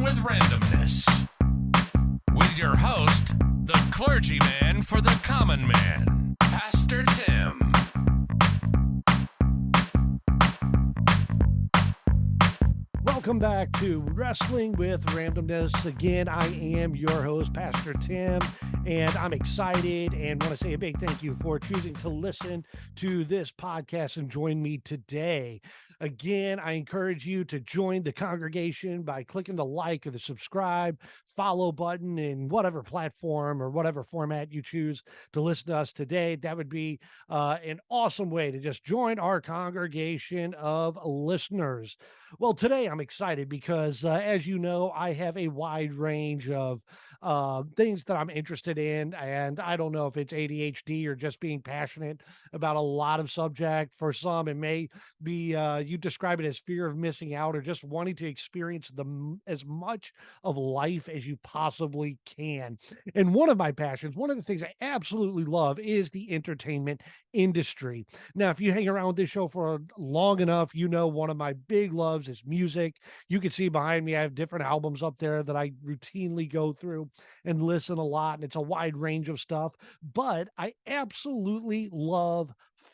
with Randomness. With your host, the clergyman for the common man, Pastor Tim. Welcome back to Wrestling with Randomness. Again, I am your host, Pastor Tim, and I'm excited and want to say a big thank you for choosing to listen to this podcast and join me today. Again, I encourage you to join the congregation by clicking the like or the subscribe, follow button in whatever platform or whatever format you choose to listen to us today. That would be an awesome way to just join our congregation of listeners. Well, today I'm excited because, as you know, I have a wide range of things that I'm interested in. And I don't know if it's ADHD or just being passionate about a lot of subject. For some, it may be, you describe it as fear of missing out or just wanting to experience as much of life as you possibly can. And one of my passions, one of the things I absolutely love is the entertainment industry. Now, if you hang around with this show for long enough, you know one of my big loves is music. You can see behind me, I have different albums up there that I routinely go through and listen a lot, and it's a wide range of stuff. But I absolutely love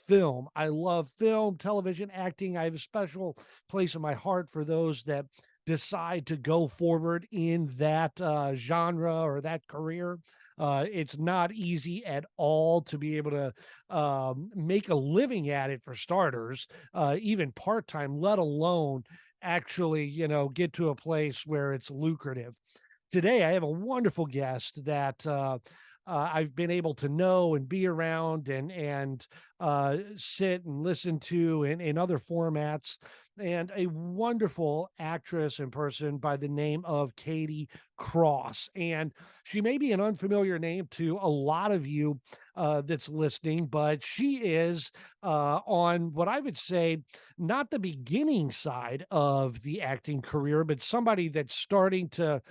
film. I love film, television, acting. I have a special place in my heart for those that decide to go forward in that genre or that career. It's not easy at all to be able to make a living at it, for starters, even part-time, let alone actually, get to a place where it's lucrative. Today, I have a wonderful guest that I've been able to know and be around and sit and listen to in other formats, and a wonderful actress and person by the name of Katie Cross. And she may be an unfamiliar name to a lot of you that's listening, but she is on what I would say not the beginning side of the acting career, but somebody that's starting to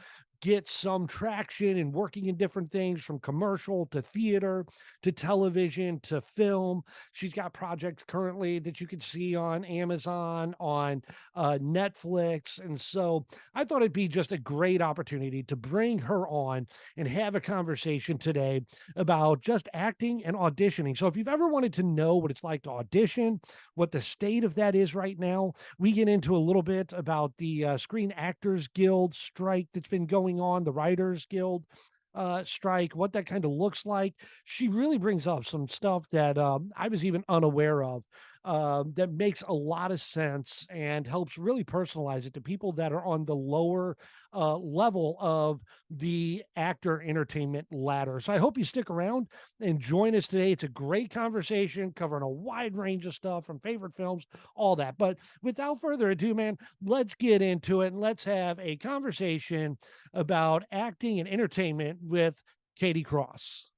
get some traction and working in different things, from commercial to theater to television to film. She's got projects currently that you can see on Amazon, on Netflix. And so I thought it'd be just a great opportunity to bring her on and have a conversation today about just acting and auditioning. So if you've ever wanted to know what it's like to audition, what the state of that is right now, we get into a little bit about the Screen Actors Guild strike that's been going on, the Writers Guild strike, what that kind of looks like. She really brings up some stuff that I was even unaware of, that makes a lot of sense and helps really personalize it to people that are on the lower level of the actor entertainment ladder. So I hope you stick around and join us today. It's a great conversation covering a wide range of stuff, from favorite films, all that. But without further ado, man, let's get into it and let's have a conversation about acting and entertainment with Katie Cross.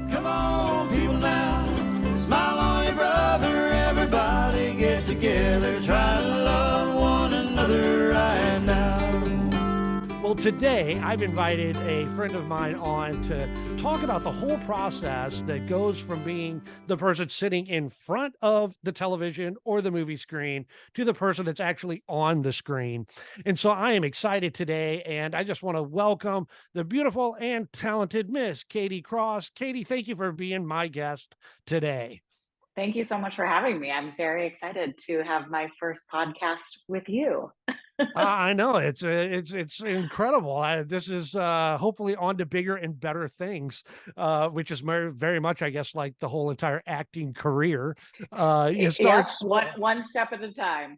Come on, people now, smile on your brother. Everybody get together, try to love one another right now. Well, today I've invited a friend of mine on to talk about the whole process that goes from being the person sitting in front of the television or the movie screen to the person that's actually on the screen. And so I am excited today, and I just want to welcome the beautiful and talented Miss Katie Cross. Katie, thank you for being my guest today. Thank you so much for having me. I'm very excited to have my first podcast with you. I know it's incredible. This is hopefully on to bigger and better things, which is very much, I guess, like the whole entire acting career. It starts one step at a time.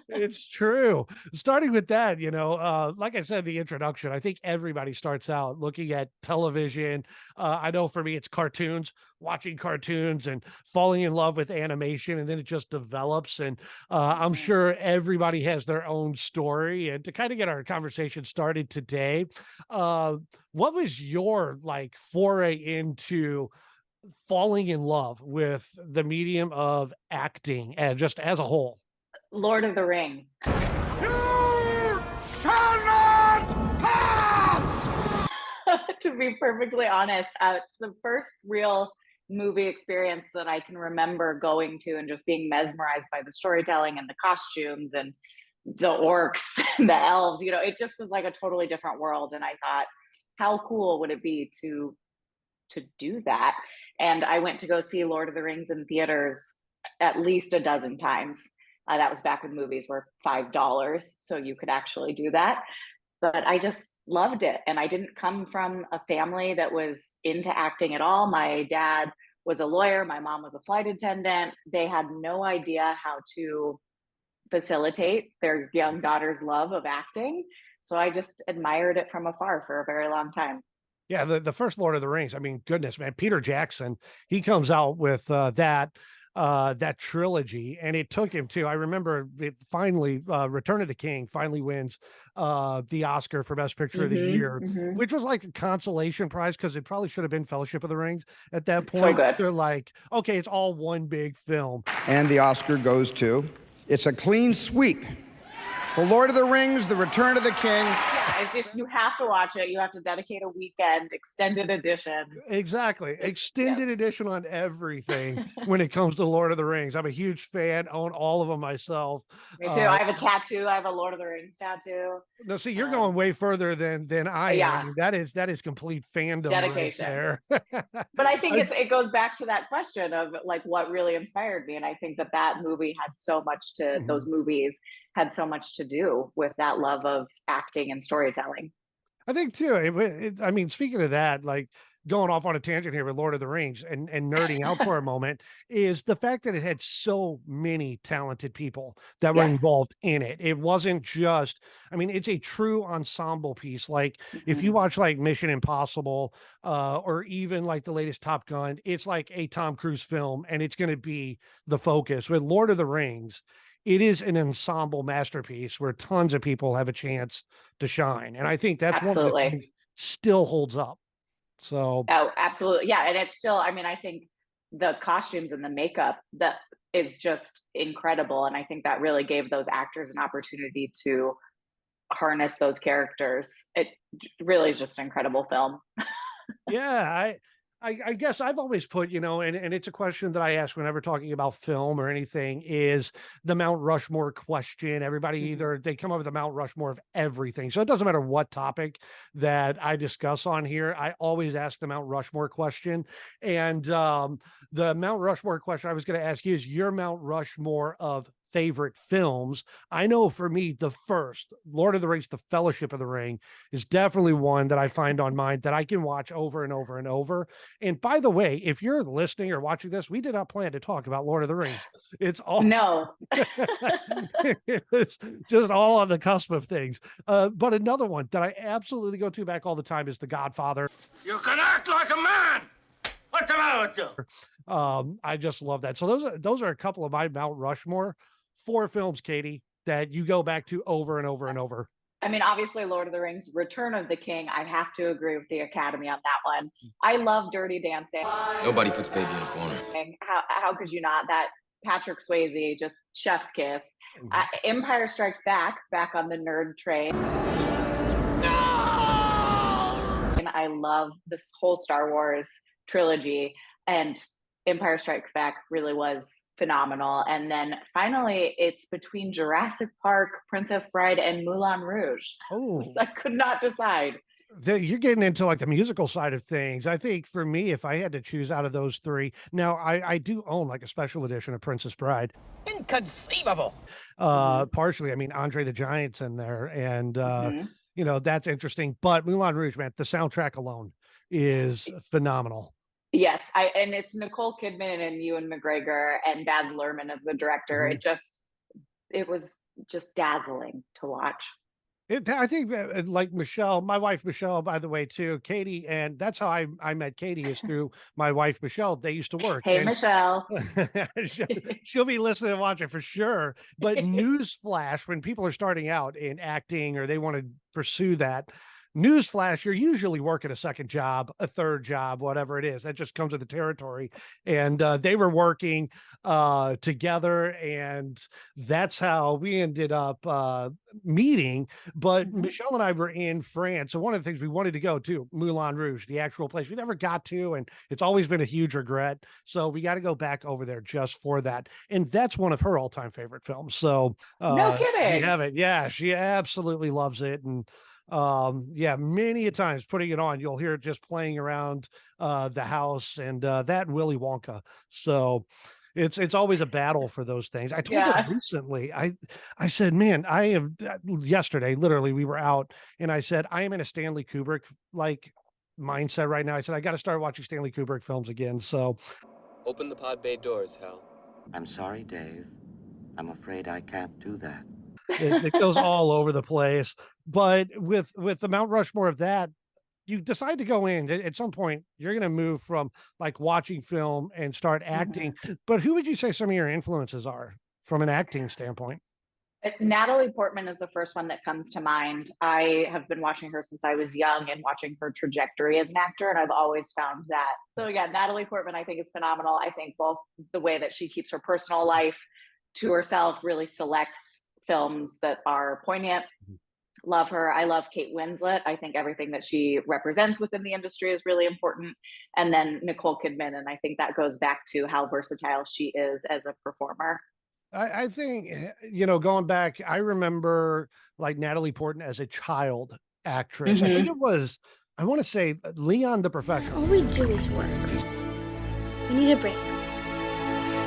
It's true. Starting with that, like I said, the introduction, I think everybody starts out looking at television. I know for me, it's cartoons, watching cartoons and falling in love with animation, and then it just develops. And I'm sure everybody has their own story. And to kind of get our conversation started today, what was your foray into falling in love with the medium of acting and just as a whole? Lord of the Rings. You shall not pass! To be perfectly honest, it's the first real movie experience that I can remember going to and just being mesmerized by the storytelling and the costumes and the orcs, the elves, it just was like a totally different world. And I thought, how cool would it be to do that? And I went to go see Lord of the Rings in theaters at least a dozen times. That was back when movies were $5, so you could actually do that. But I just loved it. And I didn't come from a family that was into acting at all. My dad was a lawyer, my mom was a flight attendant. They had no idea how to facilitate their young daughter's love of acting. So I just admired it from afar for a very long time. Yeah, the first Lord of the Rings, I mean, goodness, man, Peter Jackson, he comes out with that trilogy, and it took him to, I remember it finally, Return of the King finally wins the Oscar for Best Picture of the Year, which was like a consolation prize because it probably should have been Fellowship of the Rings at that point. So good. They're like, okay, it's all one big film. And the Oscar goes to, it's a clean sweep. The Lord of the Rings, The Return of the King. Yeah, you have to watch it. You have to dedicate a weekend, extended editions. Exactly. Extended edition on everything when it comes to Lord of the Rings. I'm a huge fan, own all of them myself. Me too. I have a tattoo. I have a Lord of the Rings tattoo. No, see, you're going way further than I am. Yeah. I mean, that is complete fandom Dedication. right there. But I think it goes back to that question of like what really inspired me. And I think that movie had so much to, those movies had so much to do with that love of acting and storytelling. I think too. I mean, speaking of that, like going off on a tangent here with Lord of the Rings and nerding out for a moment, is the fact that it had so many talented people that were involved in it. It wasn't just, I mean, it's a true ensemble piece. Like if you watch like Mission Impossible, or even like the latest Top Gun, it's like a Tom Cruise film and it's going to be the focus. With Lord of the Rings, it is an ensemble masterpiece where tons of people have a chance to shine. And I think that's one of the things still holds up. So. Oh, absolutely. Yeah. And it's still, I mean, I think the costumes and the makeup that is just incredible. And I think that really gave those actors an opportunity to harness those characters. It really is just an incredible film. Yeah. I guess I've always put, and it's a question that I ask whenever talking about film or anything, is the Mount Rushmore question. Everybody either they come up with a Mount Rushmore of everything. So it doesn't matter what topic that I discuss on here. I always ask the Mount Rushmore question. And the Mount Rushmore question I was going to ask you is your Mount Rushmore of favorite films. I know for me, the first Lord of the Rings, The Fellowship of the Ring, is definitely one that I find on mine that I can watch over and over and over. And by the way, if you're listening or watching this, we did not plan to talk about Lord of the Rings. It's all it's just all on the cusp of things. But another one that I absolutely go to back all the time is The Godfather. You can act like a man. What's the matter with you? I just love that. So those are a couple of my Mount Rushmore. 4 films, Katie, that you go back to over and over and over. I mean, obviously, Lord of the Rings, Return of the King. I have to agree with the Academy on that one. I love Dirty Dancing. Nobody puts baby in a corner. How could you not? That Patrick Swayze, just chef's kiss. Empire Strikes Back on the nerd train. No! And I love this whole Star Wars trilogy, and Empire Strikes Back really was phenomenal. And then finally, it's between Jurassic Park, Princess Bride, and Moulin Rouge. Oh, so I could not decide. You're getting into like the musical side of things. I think for me, if I had to choose out of those 3, now I do own like a special edition of Princess Bride. Inconceivable. Partially, I mean, Andre the Giant's in there, and that's interesting. But Moulin Rouge, man, the soundtrack alone is phenomenal. Yes, and it's Nicole Kidman and Ewan McGregor and Baz Luhrmann as the director. It was just dazzling to watch. I think like Michelle, my wife Michelle, by the way, too, Katie, and that's how I met Katie, is through my wife Michelle. They used to work. Hey, Michelle. she'll be listening and watching for sure. But newsflash, when people are starting out in acting or they want to pursue that, newsflash, you're usually working a second job, a third job, whatever it is. That just comes with the territory. And they were working together, and that's how we ended up meeting. But Michelle and I were in France. So one of the things we wanted to go to, Moulin Rouge, the actual place we never got to, and it's always been a huge regret. So we got to go back over there just for that. And that's one of her all-time favorite films. So No we kidding. have it. Yeah, she absolutely loves it. And yeah, many a times putting it on, you'll hear it just playing around the house, and that Willy Wonka. So it's always a battle for those things. I told her recently, I said, man, I am yesterday, literally, we were out, and I said, I am in a Stanley Kubrick like mindset right now. I said, I got to start watching Stanley Kubrick films again. So Open the pod bay doors, Hal. I'm sorry, Dave. I'm afraid I can't do that. it goes all over the place. But with the Mount Rushmore of that, you decide to go in at some point, you're going to move from like watching film and start acting. But who would you say some of your influences are from an acting standpoint? Natalie Portman is the first one that comes to mind. I have been watching her since I was young and watching her trajectory as an actor, and I've always found that. So yeah, Natalie Portman I think is phenomenal. I think both the way that she keeps her personal life to herself, really selects films that are poignant. Love her. I love Kate Winslet. I think everything that she represents within the industry is really important. And then Nicole Kidman. And I think that goes back to how versatile she is as a performer. I think, going back, I remember like Natalie Portman as a child actress. I think it was, I want to say Leon the Professional. All we do is work. We need a break.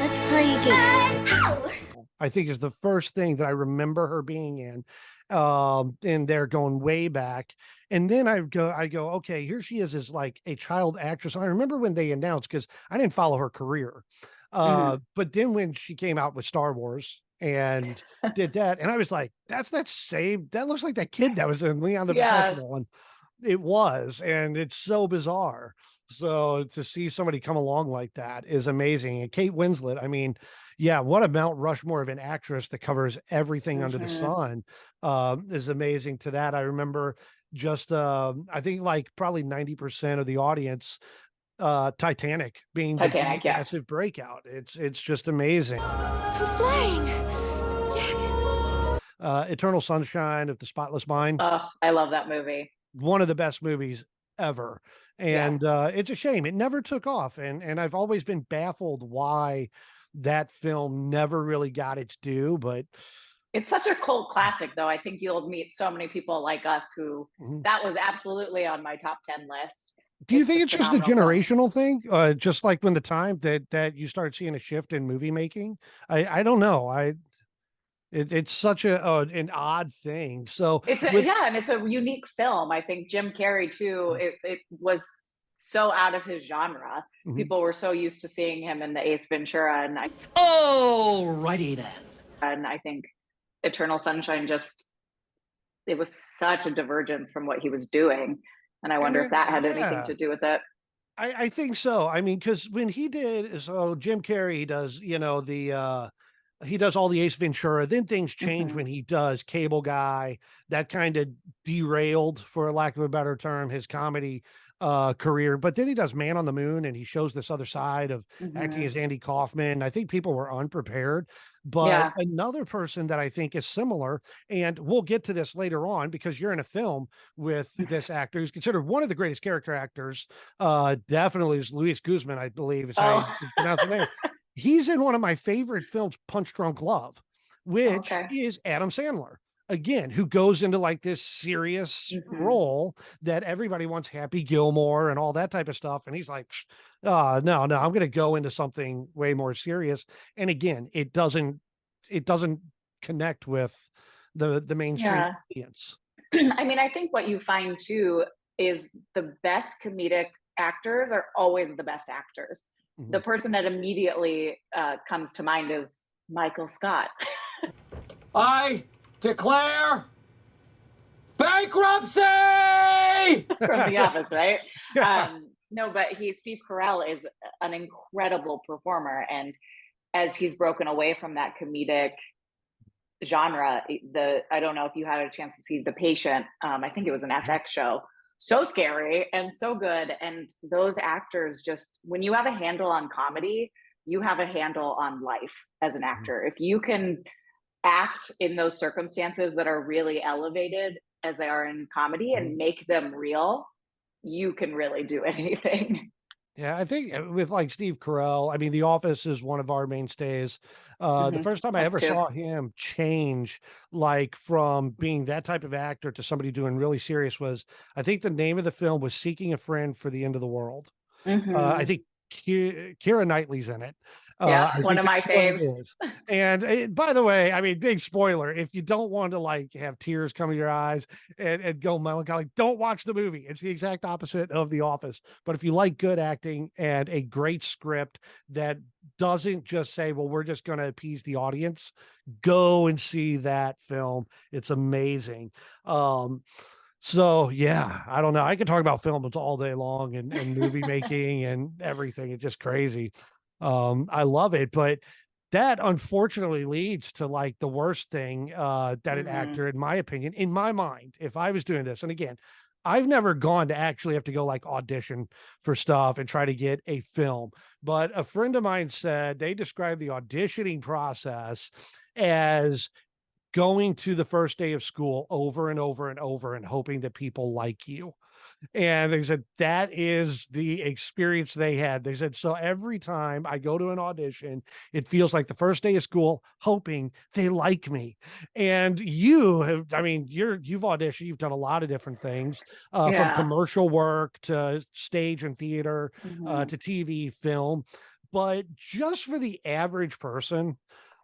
Let's play a game. I think is the first thing that I remember her being in. And they're going way back. And then I go, okay, here she is as like a child actress. I remember when they announced, because I didn't follow her career. But then when she came out with Star Wars and did that, and I was like, that looks like that kid that was in Leon the Professional. And it was, and it's so bizarre. So to see somebody come along like that is amazing. And Kate Winslet, I mean, yeah, what a Mount Rushmore of an actress that covers everything under the sun is amazing. To that, I remember just I think like probably 90% of the audience, Titanic being the massive breakout. It's just amazing. I'm flying. Jack. Eternal Sunshine of the Spotless Mind. Oh, I love that movie. One of the best movies ever. And it's a shame it never took off. And I've always been baffled why that film never really got its due. But it's such a cult classic, though. I think you'll meet so many people like us who that was absolutely on my top 10 list. Do you think it's just a generational thing? Just like when the time that you start seeing a shift in movie making? I don't know. It's such an odd thing. So and it's a unique film. I think Jim Carrey too. It was so out of his genre. People were so used to seeing him in the Ace Ventura, and Alrighty then. And I think Eternal Sunshine it was such a divergence from what he was doing, and I wonder if that had anything to do with it. I think so. I mean, because when he did, so Jim Carrey does, he does all the Ace Ventura, then things change when he does Cable Guy. That kind of derailed, for lack of a better term, his comedy career. But then he does Man on the Moon, and he shows this other side of acting as Andy Kaufman. I think people were unprepared. But another person that I think is similar, and we'll get to this later on because you're in a film with this actor who's considered one of the greatest character actors, definitely is Luis Guzman, I believe is how you pronounce the name. He's in one of my favorite films, Punch Drunk Love, which is Adam Sandler, again, who goes into like this serious role that everybody wants, Happy Gilmore and all that type of stuff. And he's like, no, I'm going to go into something way more serious. And again, it doesn't connect with the mainstream audience. I mean, I think what you find too is the best comedic actors are always the best actors. The person that immediately comes to mind is Michael Scott. I declare bankruptcy! From The Office, right? No, but Steve Carell is an incredible performer. And as he's broken away from that comedic genre. I don't know if you had a chance to see The Patient. I think it was an FX show. So scary and so good. And those actors, just when you have a handle on comedy, you have a handle on life as an actor. If you can act in those circumstances that are really elevated as they are in comedy and make them real, you can really do anything. Yeah, I think with like Steve Carell, I mean, The Office is one of our mainstays. The first time I Us ever too. saw him change, like from being that type of actor to somebody doing really serious, was I think the name of the film was Seeking a Friend for the End of the World. I think Keira Knightley's in it. Yeah, I one think of my that's what it faves. is. And by the way, I mean, big spoiler, if you don't want to like have tears come to your eyes and go melancholy, don't watch the movie. It's the exact opposite of The Office. But if you like good acting and a great script that doesn't just say, well, we're just going to appease the audience, go and see that film. It's amazing. So yeah, I don't know. I could talk about films all day long and movie making and everything. It's just crazy. I love it, but that unfortunately leads to like the worst thing that an actor, in my opinion, in my mind, if I was doing this, and again, I've never gone to actually have to go like audition for stuff and try to get a film. But a friend of mine said they described the auditioning process as going to the first day of school over and over and over and hoping that people like you. And they said that is the experience they had. They said, so every time I go to an audition, it feels like the first day of school, hoping they like me. And you have, I mean, you've auditioned, you've done a lot of different things, from Yeah. commercial work to stage and theater, Mhm. to TV, film. But just for the average person,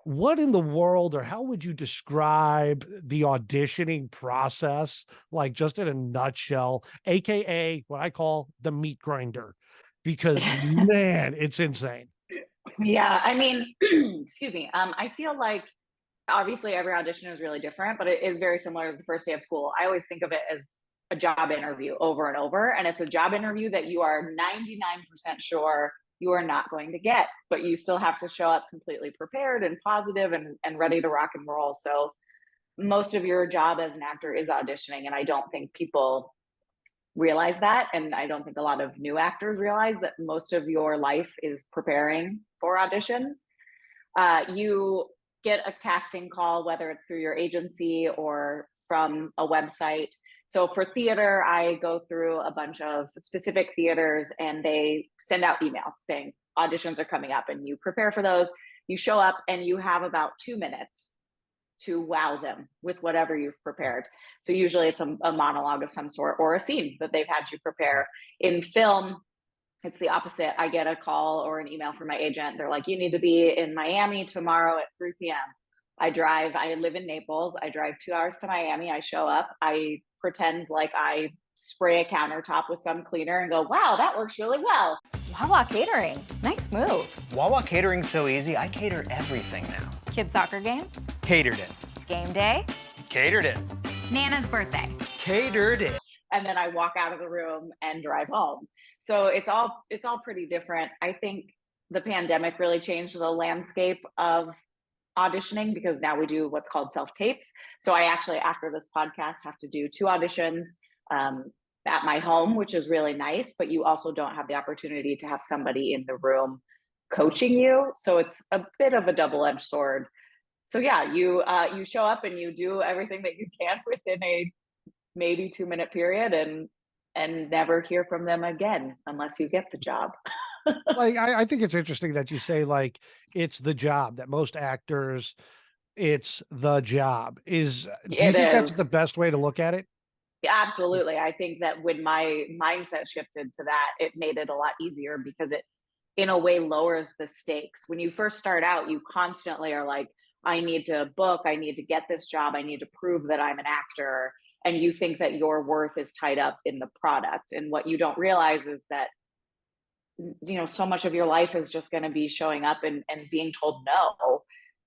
what in the world, or how would you describe the auditioning process, like just in a nutshell, aka what I call the meat grinder? Because man, it's insane. Yeah, I mean, excuse me. I feel like obviously every audition is really different, but it is very similar to the first day of school. I always think of it as a job interview over and over, and it's a job interview that you are 99% sure you are not going to get, but you still have to show up completely prepared and positive and ready to rock and roll. So most of your job as an actor is auditioning, and I don't think people realize that, and I don't think a lot of new actors realize that most of your life is preparing for auditions. You get a casting call, whether it's through your agency or from a website. So for theater, I go through a bunch of specific theaters and they send out emails saying auditions are coming up, and you prepare for those. You show up and you have about 2 minutes to wow them with whatever you've prepared. So usually it's a monologue of some sort or a scene that they've had you prepare. In film, it's the opposite. I get a call or an email from my agent. They're like, you need to be in Miami tomorrow at 3 p.m. I live in Naples. I drive 2 hours to Miami. I show up. I pretend like I spray a countertop with some cleaner and go, wow, that works really well. Wawa Catering. Nice move. Wawa Catering's so easy, I cater everything now. Kids' soccer game? Catered it. Game day? Catered it. Nana's birthday? Catered it. And then I walk out of the room and drive home. So it's all pretty different. I think the pandemic really changed the landscape of auditioning because now we do what's called self-tapes. So I actually, after this podcast, have to do 2 auditions at my home, which is really nice, but you also don't have the opportunity to have somebody in the room coaching you. So it's a bit of a double-edged sword. So yeah, you show up and you do everything that you can within a maybe 2-minute period and never hear from them again unless you get the job. Like, I think it's interesting that you say like it's the job, that most actors, it's the job. Do you It think that's is. the best way to look at it? Absolutely. I think that when my mindset shifted to that, it made it a lot easier because it, in a way, lowers the stakes. When you first start out, you constantly are like, I need to book, I need to get this job, I need to prove that I'm an actor. And you think that your worth is tied up in the product. And what you don't realize is that, so much of your life is just going to be showing up and being told no.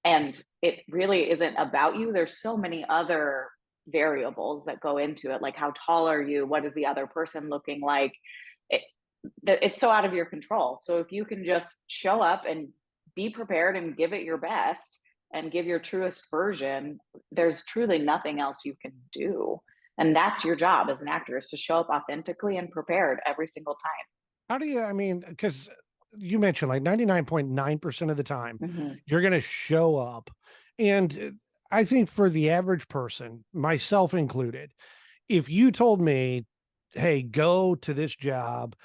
And it really isn't about you. There's so many other variables that go into it, like how tall are you, what is the other person looking like. It's so out of your control. So if you can just show up and be prepared and give it your best, and give your truest version, there's truly nothing else you can do. And that's your job as an actor, is to show up authentically and prepared every single time. How do you, I mean, because you mentioned like 99.9% of the time, you're going to show up. And I think for the average person, myself included, if you told me, hey, go to this job,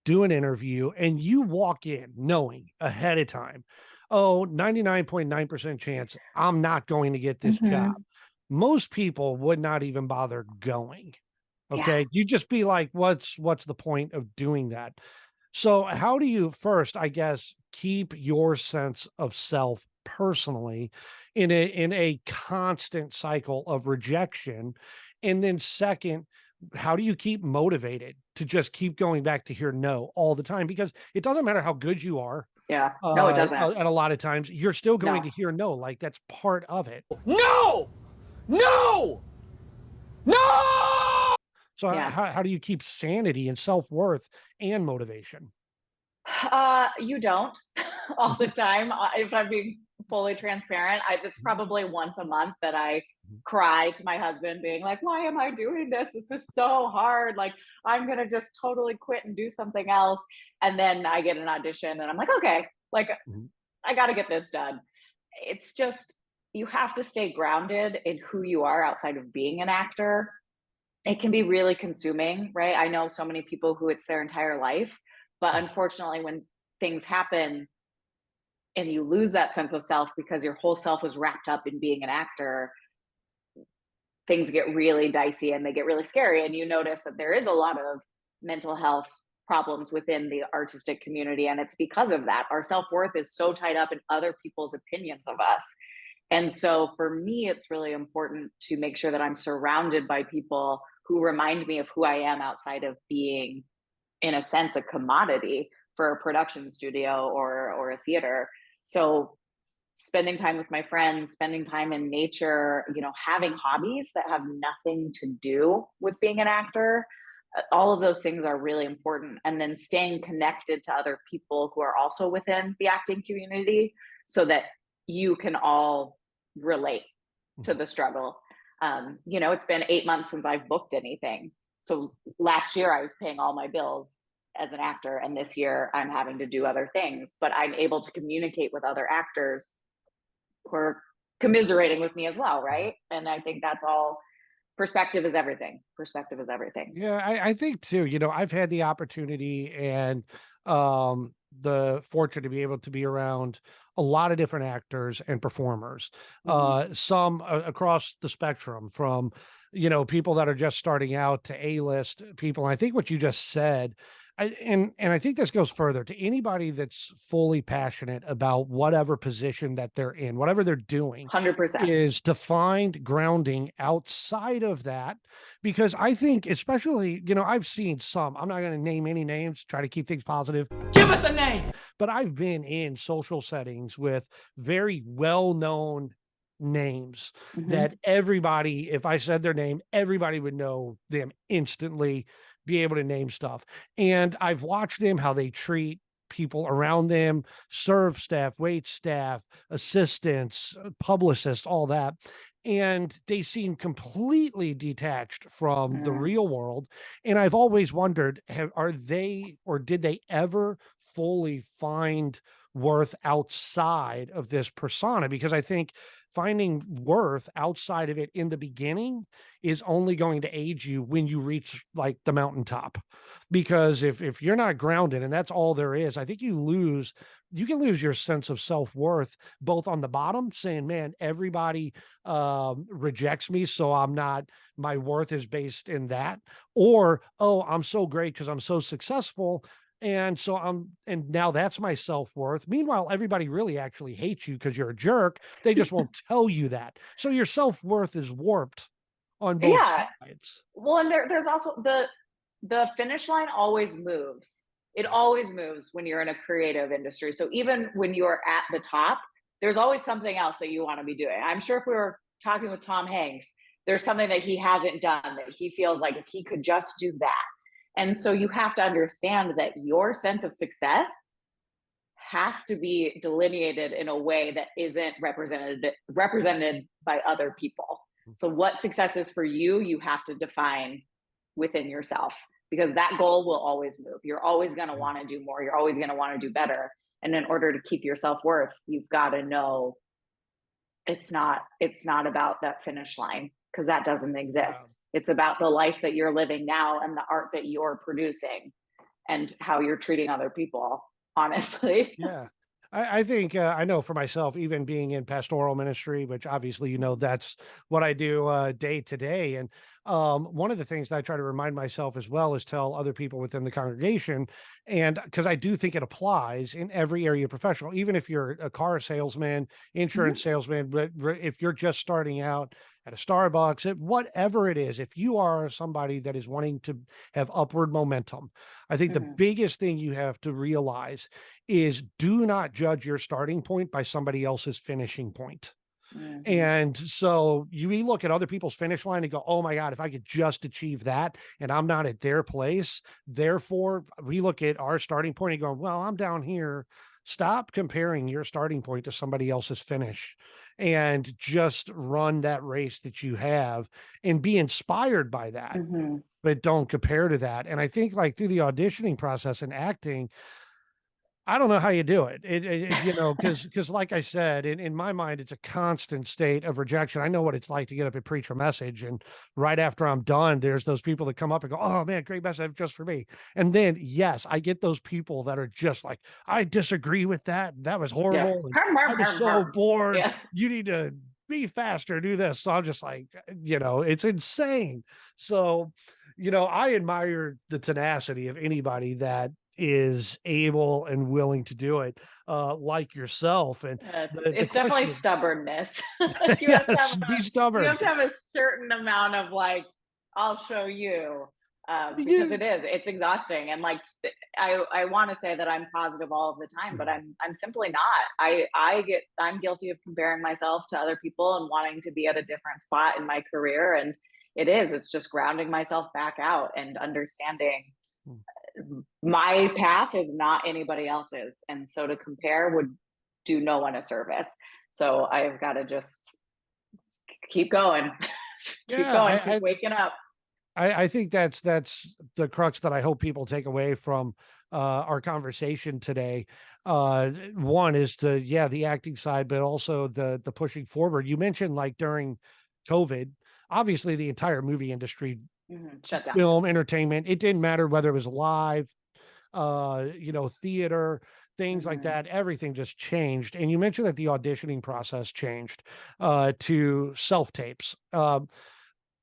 do an interview, and you walk in knowing ahead of time, oh, 99.9% chance I'm not going to get this job, most people would not even bother going. Okay. Yeah. You just be like, what's the point of doing that? So how do you first, I guess, keep your sense of self personally in a constant cycle of rejection? And then second, how do you keep motivated to just keep going back to hear no all the time? Because it doesn't matter how good you are. Yeah. No, it doesn't. And a lot of times you're still going No. to hear no, like that's part of it. No! No! No! So Yeah. how do you keep sanity and self-worth and motivation? You don't all the time. If I'm being fully transparent, it's probably once a month that I cry to my husband, being like, "Why am I doing this? This is so hard. Like, I'm gonna just totally quit and do something else." And then I get an audition, and I'm like, "Okay, like, I got to get this done." It's just, you have to stay grounded in who you are outside of being an actor. It can be really consuming, right? I know so many people who it's their entire life, but unfortunately, when things happen and you lose that sense of self because your whole self was wrapped up in being an actor, things get really dicey and they get really scary. And you notice that there is a lot of mental health problems within the artistic community. And it's because of that. Our self worth is so tied up in other people's opinions of us. And so for me, it's really important to make sure that I'm surrounded by people who remind me of who I am outside of being, in a sense, a commodity for a production studio or a theater. So spending time with my friends, spending time in nature, having hobbies that have nothing to do with being an actor, all of those things are really important. And then staying connected to other people who are also within the acting community so that you can all relate to the struggle. It's been 8 months since I've booked anything. So last year I was paying all my bills as an actor, and this year I'm having to do other things, but I'm able to communicate with other actors who are commiserating with me as well, right? And I think that's all. Perspective is everything. Perspective is everything. Yeah, I think too, I've had the opportunity and the fortune to be able to be around a lot of different actors and performers, some across the spectrum from, people that are just starting out to A-list people. And I think what you just said, and I think this goes further to anybody that's fully passionate about whatever position that they're in, whatever they're doing, 100%. is to find grounding outside of that. Because I think, especially, I've seen some, I'm not going to name any names, try to keep things positive. Give us a name. But I've been in social settings with very well-known names that everybody, if I said their name, everybody would know them instantly, be able to name stuff. And I've watched them, how they treat people around them, serve staff, wait staff, assistants, publicists, all that. And they seem completely detached from the real world. And I've always wondered, are they, or did they ever fully find worth outside of this persona? Because I think finding worth outside of it in the beginning is only going to aid you when you reach like the mountaintop. Because if you're not grounded and that's all there is, I think you can lose your sense of self-worth, both on the bottom, saying, man, everybody rejects me, so my worth is based in that, or, oh, I'm so great because I'm so successful, and and now that's my self-worth. Meanwhile, everybody really actually hates you because you're a jerk. They just won't tell you that. So your self-worth is warped on both sides. Well, and there's also the finish line always moves. It always moves when you're in a creative industry. So even when you're at the top, there's always something else that you want to be doing. I'm sure if we were talking with Tom Hanks, there's something that he hasn't done that he feels like if he could just do that. And so you have to understand that your sense of success has to be delineated in a way that isn't represented by other people. So what success is for you, you have to define within yourself, because that goal will always move. You're always going to want to do more. You're always going to want to do better. And in order to keep your self-worth, you've got to know it's not about that finish line, because that doesn't exist. Wow. It's about the life that you're living now and the art that you're producing and how you're treating other people, honestly. Yeah. I think, I know for myself, even being in pastoral ministry, which obviously, you know, that's what I do day to day. And one of the things that I try to remind myself as well is tell other people within the congregation, and because I do think it applies in every area of professional, even if you're a car salesman, insurance salesman, but if you're just starting out at a Starbucks, whatever it is, if you are somebody that is wanting to have upward momentum, I think the biggest thing you have to realize is do not judge your starting point by somebody else's finishing point. And so we look at other people's finish line and go, oh my God, if I could just achieve that, and I'm not at their place. Therefore, we look at our starting point and go, well, I'm down here. Stop comparing your starting point to somebody else's finish, and just run that race that you have and be inspired by that, but don't compare to that. And I think, like, through the auditioning process and acting, I don't know how you do it. You know, because like I said, in my mind, it's a constant state of rejection. I know what it's like to get up and preach a message, and right after I'm done, there's those people that come up and go, "Oh man, great message just for me." And then, yes, I get those people that are just like, "I disagree with that. That was horrible. And I was so bored. Yeah. You need to be faster, do this." So I'm just like, you know, it's insane. So, you know, I admire the tenacity of anybody that is able and willing to do it, like yourself. And it's definitely stubbornness. You have to have be stubborn. You have to have a certain amount of, like, I'll show you, because it's exhausting. And like, I want to say that I'm positive all of the time, but I'm simply not. I'm guilty of comparing myself to other people and wanting to be at a different spot in my career. And it's just grounding myself back out and understanding my path is not anybody else's. And so to compare would do no one a service. So I've got to just keep going, keep waking up. I think that's the crux that I hope people take away from our conversation today. One is the acting side, but also the pushing forward. You mentioned, like, during COVID, obviously the entire movie industry shut down. Film, entertainment, it didn't matter whether it was live, you know, theater, things like that, everything just changed. And you mentioned that the auditioning process changed to self-tapes.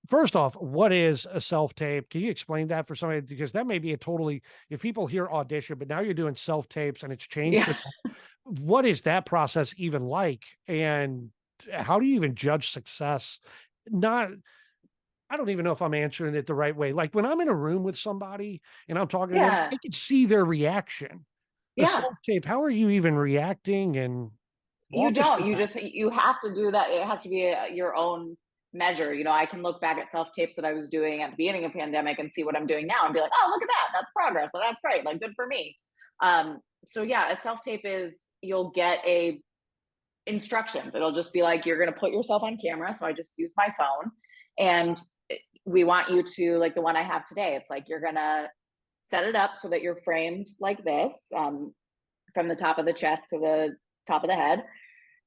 First off, what is a self-tape? Can you explain that for somebody? Because that may be if people hear audition, but now you're doing self-tapes and it's changed. Yeah. What is that process even like? And how do you even judge success? I don't even know if I'm answering it the right way. Like, when I'm in a room with somebody and I'm talking to them, I can see their reaction. The self-tape, how are you even reacting? And you have to do that. It has to be your own measure. You know, I can look back at self-tapes that I was doing at the beginning of pandemic and see what I'm doing now and be like, oh, look at that. That's progress. So that's great. Like, good for me. So yeah, a self-tape is, you'll get instructions. It'll just be like, you're going to put yourself on camera. So I just use my phone, and we want you to, like the one I have today, it's like, you're going to set it up so that you're framed like this, from the top of the chest to the top of the head.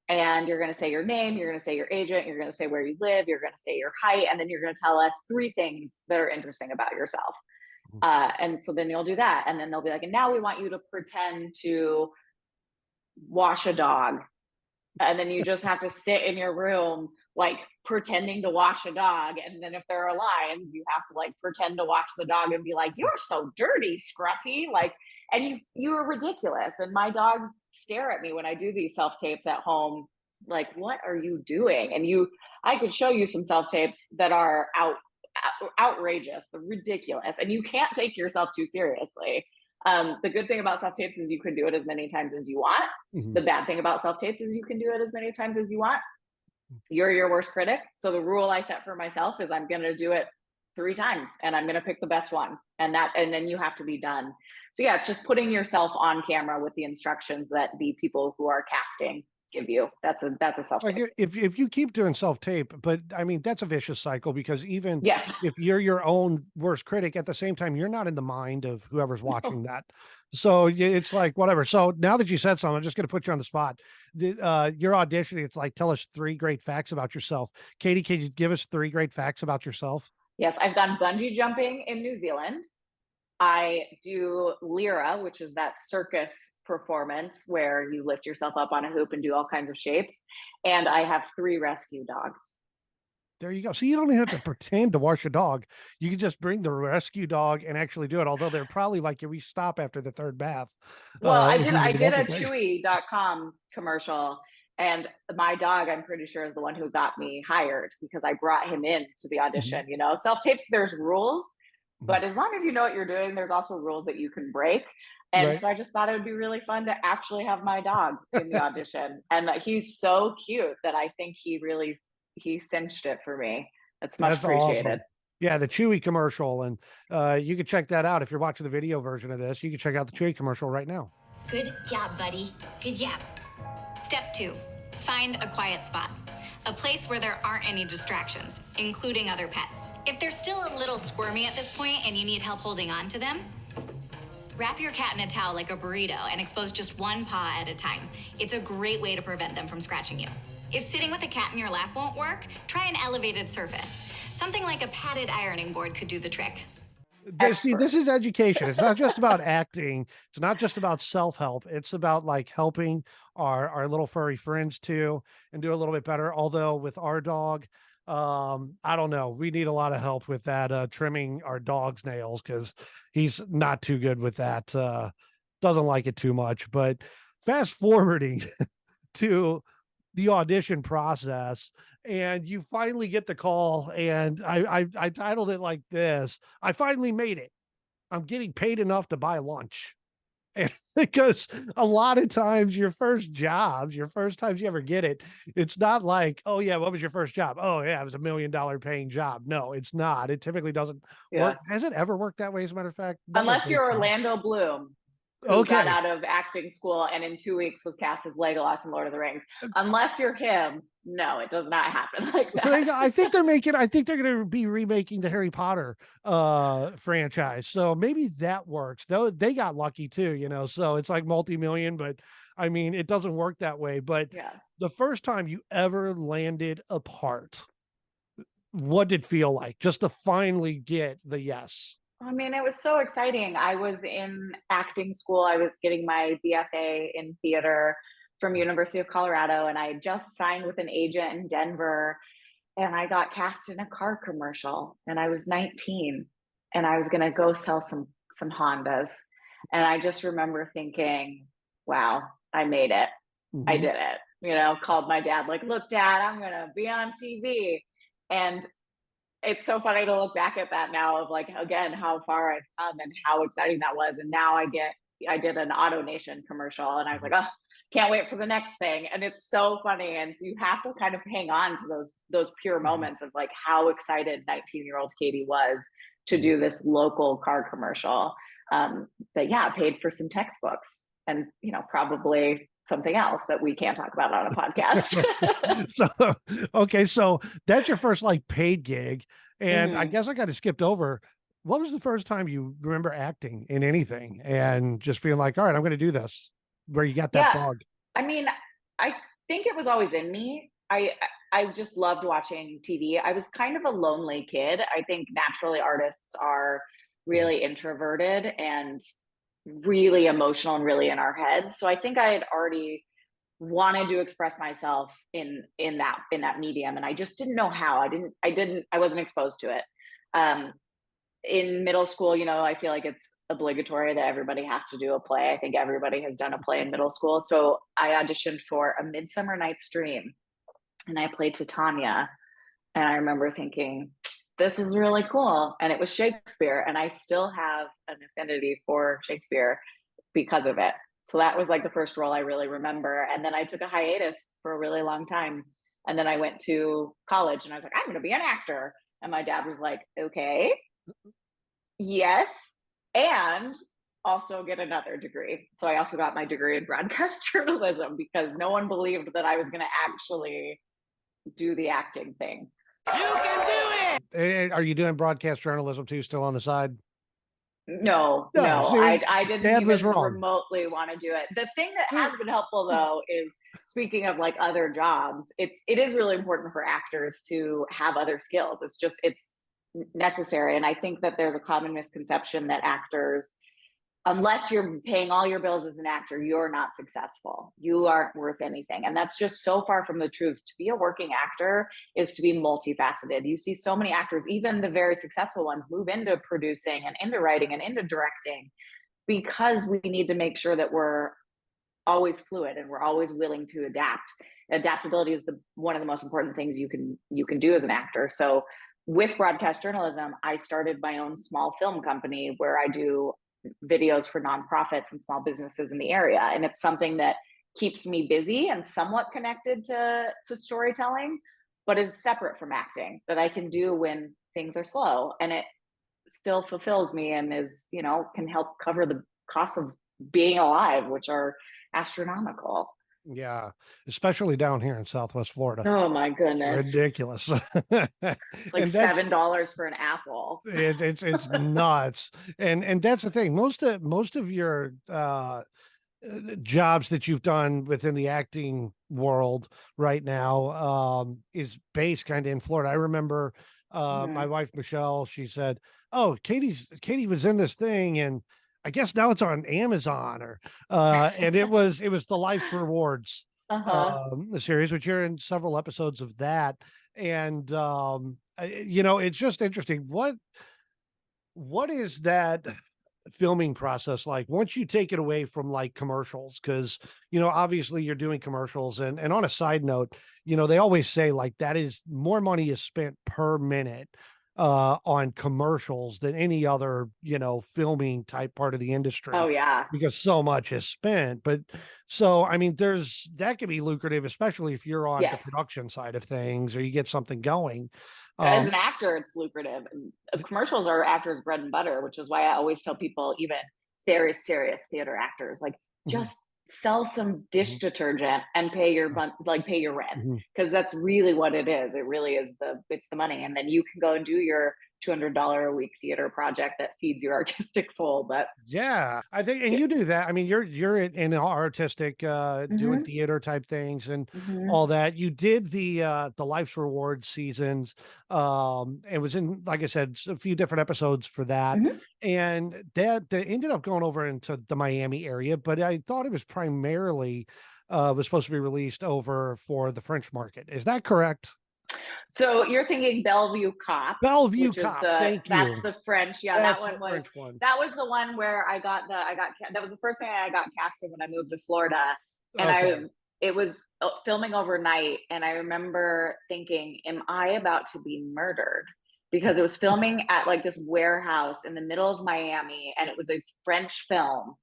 And you're going to say your name, you're going to say your agent, you're going to say where you live, you're going to say your height, and then you're going to tell us 3 things that are interesting about yourself. And so then you'll do that. And then they'll be like, and now we want you to pretend to wash a dog. And then you just have to sit in your room, like, pretending to wash a dog. And then if there are lines, you have to, like, pretend to wash the dog and be like, you're so dirty, Scruffy. Like, and you are ridiculous. And my dogs stare at me when I do these self-tapes at home, like, what are you doing? And I could show you some self-tapes that are outrageous, ridiculous. And you can't take yourself too seriously. The good thing about self-tapes is you can do it as many times as you want. The bad thing about self-tapes is you can do it as many times as you want. You're your worst critic. So the rule I set for myself is I'm going to do it 3 times and I'm going to pick the best one. And then you have to be done. So yeah, it's just putting yourself on camera with the instructions that the people who are casting give you. That's a self-tape. Like if you keep doing self-tape, but I mean, that's a vicious cycle, because even Yes. if you're your own worst critic, at the same time, you're not in the mind of whoever's watching that. So it's like, whatever. So now that you said something, I'm just going to put you on the spot. You're auditioning. It's like, tell us 3 great facts about yourself. Katie, can you give us 3 great facts about yourself? Yes, I've done bungee jumping in New Zealand. I do Lyra, which is that circus performance where you lift yourself up on a hoop and do all kinds of shapes. And I have 3 rescue dogs. There you go. So you don't even have to pretend to wash a dog. You can just bring the rescue dog and actually do it. Although they're probably like, we stop after the 3rd bath. Well, I if did you a want to take- Chewy.com commercial, and my dog, I'm pretty sure, is the one who got me hired because I brought him in to the audition. You know, self-tapes, there's rules, but as long as you know what you're doing, there's also rules that you can break. And Right. so I just thought it would be really fun to actually have my dog in the audition. And he's so cute that I think he cinched it for me. That's much That's appreciated. awesome. Yeah, the Chewy commercial. And you can check that out. If you're watching the video version of this, you can check out the Chewy commercial right now. Good job, buddy. Good job. Step 2, find a quiet spot. A place where there aren't any distractions, including other pets. If they're still a little squirmy at this point and you need help holding on to them, wrap your cat in a towel like a burrito and expose just one paw at a time. It's a great way to prevent them from scratching you. If sitting with a cat in your lap won't work, try an elevated surface. Something like a padded ironing board could do the trick. See, this is education. It's not just about acting. It's not just about self-help. It's about like helping our little furry friends too, and do a little bit better. Although with our dog, I don't know, we need a lot of help with that, trimming our dog's nails, because he's not too good with that. Doesn't like it too much. But fast forwarding to the audition process, and you finally get the call, and I titled it like this: I finally made it. I'm getting paid enough to buy lunch. And because a lot of times your first times you ever get it, it's not like, oh yeah, what was your first job? Oh yeah, it was $1 million paying job. No, it's not. It typically doesn't work. Has it ever worked that way, as a matter of fact? Unless you're Orlando Bloom, who got out of acting school and in 2 weeks was cast as Legolas in Lord of the Rings. Unless you're him, no, it does not happen like that. So I think they're going to be remaking the Harry Potter franchise. So maybe that works. Though they got lucky too, you know. So it's like multi-million, but I mean, it doesn't work that way. But the first time you ever landed a part, what did it feel like, just to finally get the yes? I mean, it was so exciting. I was in acting school. I was getting my BFA in theater from University of Colorado, and I just signed with an agent in Denver, and I got cast in a car commercial, and I was 19, and I was going to go sell some Hondas. And I just remember thinking, wow, I made it. I did it. You know, called my dad, like, look, Dad, I'm going to be on TV. And it's so funny to look back at that now, of like, again, how far I've come and how exciting that was. And now I did an AutoNation commercial, and I was like, oh, can't wait for the next thing. And it's so funny. And so you have to kind of hang on to those pure moments of like how excited 19-year-old Katie was to do this local car commercial. That paid for some textbooks and, you know, probably something else that we can't talk about on a podcast. So that's your first like paid gig. And I guess I kind of skipped over, what was the first time you remember acting in anything and just being like, all right, I'm going to do this, where you got that bug? I mean, I think it was always in me. I just loved watching TV. I was kind of a lonely kid. I think naturally artists are really introverted and really emotional and really in our heads. So I think I had already wanted to express myself in that medium, and I just didn't know how. I wasn't exposed to it. In middle school, you know, I feel like it's obligatory that everybody has to do a play. I think everybody has done a play in middle school. So I auditioned for A Midsummer Night's Dream, and I played Titania. And I remember thinking, this is really cool. And it was Shakespeare, and I still have an affinity for Shakespeare because of it. So that was like the first role I really remember. And then I took a hiatus for a really long time. And then I went to college, and I was like, I'm going to be an actor. And my dad was like, okay, yes, and also get another degree. So I also got my degree in broadcast journalism because no one believed that I was going to actually do the acting thing. You can do it! Are you doing broadcast journalism too, still on the side? No, See, I didn't Dad was even wrong. remotely want to do it. The thing that has been helpful though is, speaking of like other jobs, it is really important for actors to have other skills. It's necessary. And I think that there's a common misconception that actors, unless you're paying all your bills as an actor, you're not successful. You aren't worth anything. And that's just so far from the truth. To be a working actor is to be multifaceted. You see so many actors, even the very successful ones, move into producing and into writing and into directing because we need to make sure that we're always fluid and we're always willing to adapt. Adaptability is one of the most important things you can do as an actor. So with broadcast journalism, I started my own small film company where I do videos for nonprofits and small businesses in the area. And it's something that keeps me busy and somewhat connected to storytelling, but is separate from acting, that I can do when things are slow. And it still fulfills me and is, can help cover the costs of being alive, which are astronomical. Yeah, especially down here in Southwest Florida. Oh my goodness. It's ridiculous. It's like $7 for an apple. It's nuts. And that's the thing. Most of your jobs that you've done within the acting world right now is based kind of in Florida. I remember my wife Michelle, she said, "Oh, Katie was in this thing and I guess now it's on Amazon," or and it was the Life's Rewards the series, which you're in several episodes of that. And it's just interesting. What is that filming process like once you take it away from like commercials? Because obviously you're doing commercials, and on a side note, they always say like that is more money is spent per minute on commercials than any other filming type part of the industry. Oh yeah, because so much is spent. But so I mean that can be lucrative, especially if you're on the production side of things or you get something going. As an actor, it's lucrative. Commercials are actors' bread and butter, which is why I always tell people, even very serious theater actors, like just sell some dish detergent and pay your rent, because that's really what it is. It really is it's the money, and then you can go and do your $200 a week theater project that feeds your artistic soul. But yeah, I think, and you do that. I mean, you're in artistic, doing theater type things and all that. You did the Life's Reward seasons. It was in, like I said, a few different episodes for that, and that ended up going over into the Miami area. But I thought it was primarily was supposed to be released over for the French market. Is that correct? So you're thinking Bellevue Cop. Bellevue Cop. Thank you. That's the French. Yeah, that's that was the one where that was the first thing I got casted when I moved to Florida, and it was filming overnight, and I remember thinking, am I about to be murdered? Because it was filming at like this warehouse in the middle of Miami, and it was a French film,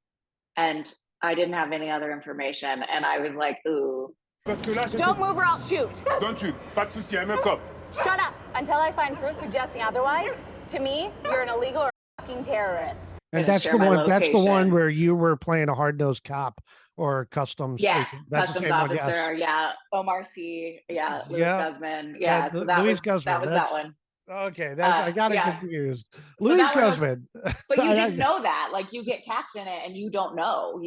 and I didn't have any other information, and I was like, ooh. Don't move or I'll shoot. Don't shoot. Pas de souci, I'm a cop. Shut up until I find proof suggesting otherwise. To me, you're an illegal or fucking terrorist. And that's the one. That's the one where you were playing a hard-nosed cop or customs. Yeah, that's customs officer. One, yeah, Omar C. Yeah, Louis Guzman. Yeah, so that was that one. Okay, I got it confused. Louis Guzman. But you didn't know that. Like, you get cast in it, and you don't know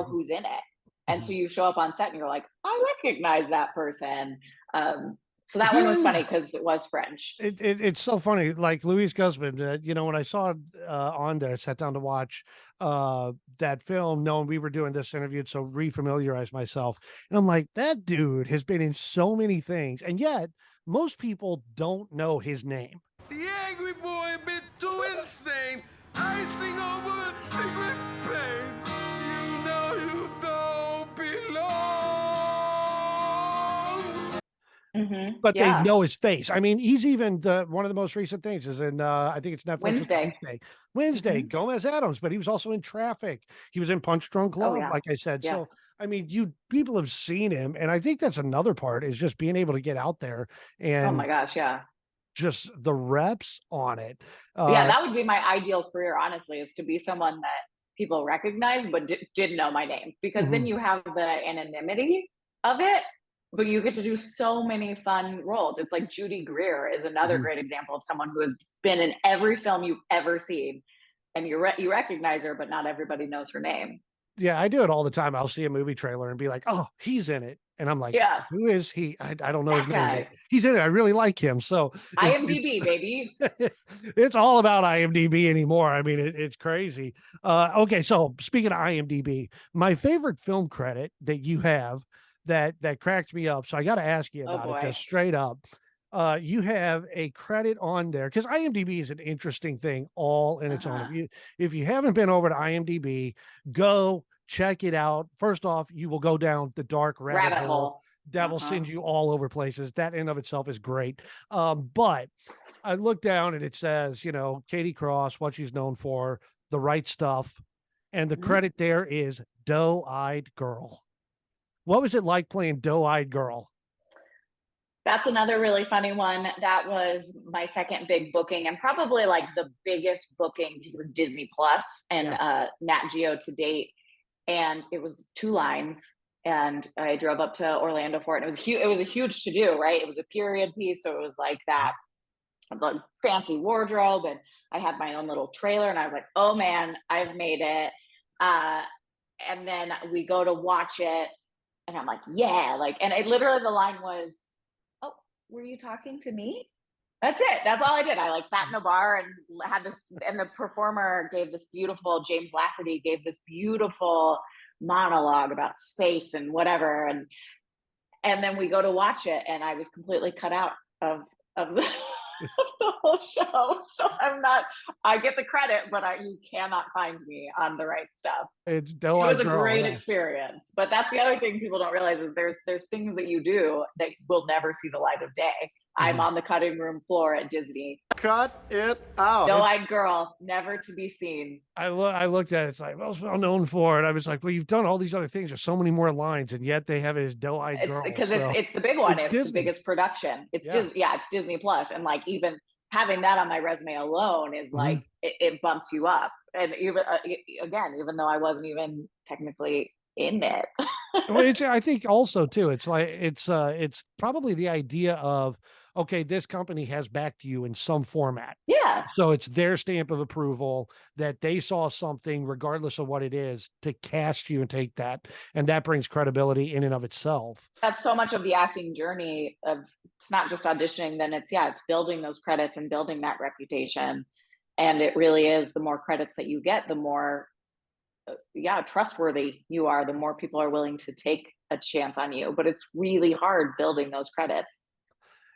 who's in it. And so you show up on set and you're like, I recognize that person. So that one was funny because it was French. It's so funny. Like Louis Guzman, when I saw on there, I sat down to watch that film, knowing we were doing this interview, so refamiliarize myself. And I'm like, that dude has been in so many things. And yet most people don't know his name. The angry boy been too insane. Icing over a secret pain. You know you don't belong. But they know his face. I mean, he's even one of the most recent things is in I think it's Netflix Wednesday, Gomez Adams, but he was also in Traffic. He was in Punch Drunk Love, like I said. So I mean, people have seen him, and I think that's another part is just being able to get out there and oh my gosh, just the reps on it. Yeah, that would be my ideal career, honestly, is to be someone that people recognize but didn't know my name, because then you have the anonymity of it, but you get to do so many fun roles. It's like Judy Greer is another great example of someone who has been in every film you've ever seen, and you recognize her, but not everybody knows her name. Yeah, I do it all the time. I'll see a movie trailer and be like, "Oh, he's in it." And I'm like, Yeah, "Who is he?" I don't know his that name, but guy. he's in it. I really like him. So it's IMDb, baby. it's all about IMDb anymore. I mean, it's crazy. Okay, so speaking of IMDb, my favorite film credit that you have that cracks me up. So I got to ask you Oh about it just boy. straight up. You have a credit on there because IMDb is an interesting thing all in its own. Uh-huh. If you haven't been over to IMDb, go check it out. First off, you will go down the dark rabbit Rabbit hole hole. that will Uh-huh. send you all over places. That in of itself is great. But I look down and it says, Katie Cross, what she's known for, The Right Stuff, and the Mhm. credit there is Doe-Eyed Girl. What was it like playing Doe-Eyed Girl? That's another really funny one. That was my second big booking, and probably like the biggest booking, because it was Disney Plus and Yeah. Nat Geo to date. And it was 2 lines. And I drove up to Orlando for it. And it was huge. It was a huge to do, right? It was a period piece. So it was like that like fancy wardrobe. And I had my own little trailer. And I was like, oh man, I've made it. Uh, and then we go to watch it. And I'm like, yeah. Like, and it literally, the line was, oh, were you talking to me? That's it. That's all I did. I like sat in a bar and had this, and the performer gave this beautiful, James Lafferty gave this beautiful monologue about space and whatever. And then we go to watch it, and I was completely cut out of the, of the whole show. So I'm not, I get the credit, but you cannot find me on The Right Stuff. It's It Doe-Eyed was a Girl. great Yeah. experience. But that's the other thing people don't realize is there's things that you do that will never see the light of day. I'm on the cutting room floor at Disney. Cut it out. Doe-Eyed Girl, never to be seen. I looked at it. It's like, well known for it. I was like, well, you've done all these other things. There's so many more lines, and yet they have it as Doe-Eyed It's Girl. because So it's the big one. it's It's Disney. the biggest production. It's Yeah. Disney. Yeah, it's Disney Plus, and like even having that on my resume alone is like it bumps you up. And even again, even though I wasn't even technically in it. Which I think also too, it's like it's probably the idea of, okay, this company has backed you in some format. Yeah. So it's their stamp of approval that they saw something, regardless of what it is, to cast you and take that. And that brings credibility in and of itself. That's so much of the acting journey of, it's not just auditioning, then it's building those credits and building that reputation. And it really is, the more credits that you get, the more trustworthy you are, the more people are willing to take a chance on you. But it's really hard building those credits.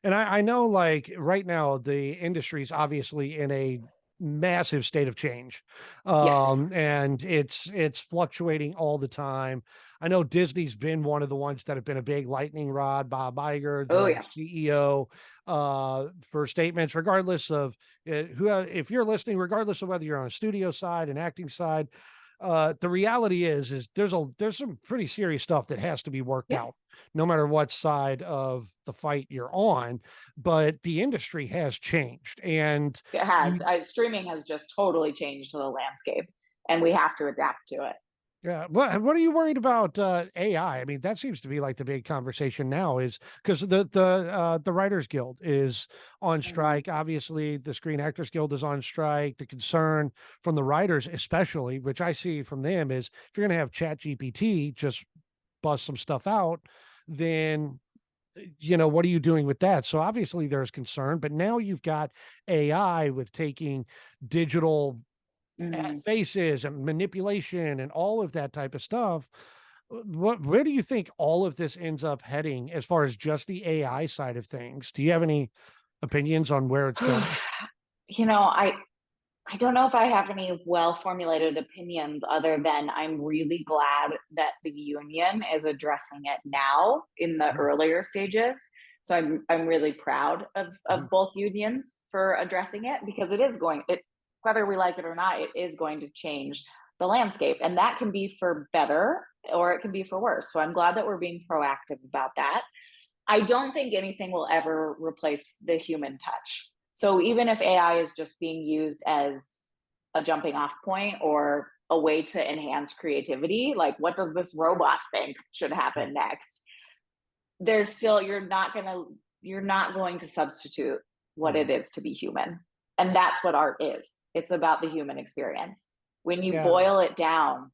And I know, like, right now, the industry is obviously in a massive state of change. Yes. And it's fluctuating all the time. I know Disney's been one of the ones that have been a big lightning rod. Bob Iger, Oh the yeah. CEO, for statements, regardless of if you're listening, regardless of whether you're on a studio side and acting side, the reality is there's some pretty serious stuff that has to be worked Yeah. out, no matter what side of the fight you're on. But the industry has changed, and It has. Streaming has just totally changed the landscape, and we have to adapt to it. yeah. What are you worried about AI? I mean, that seems to be like the big conversation now, is because the Writers Guild is on strike. Obviously, the Screen Actors Guild is on strike. The concern from the writers, especially, which I see from them, is if you're going to have Chat GPT just bust some stuff out, then what are you doing with that? So obviously there's concern, but now you've got AI with taking digital faces and manipulation and all of that type of stuff. Where do you think all of this ends up heading as far as just the AI side of things? Do you have any opinions on where it's going? I don't know if I have any well formulated opinions, other than I'm really glad that the union is addressing it now in the earlier stages. So I'm really proud of both unions for addressing it, because it is whether we like it or not, it is going to change the landscape, and that can be for better or it can be for worse. So I'm glad that we're being proactive about that. I don't think anything will ever replace the human touch. So even if AI is just being used as a jumping off point or a way to enhance creativity, like what does this robot think should happen next? There's still, you're not going to substitute what it is to be human. And that's what art is. It's about the human experience. When you boil it down,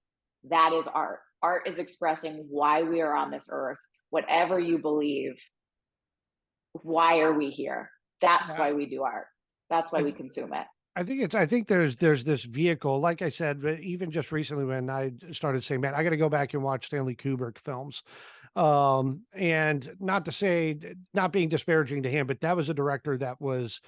that is art. Art is expressing why we are on this earth, whatever you believe. Why are we here? That's why we do art. That's why we consume it. I think there's this vehicle, like I said, even just recently when I started saying, man, I got to go back and watch Stanley Kubrick films. And not to say, not being disparaging to him, but that was a director that was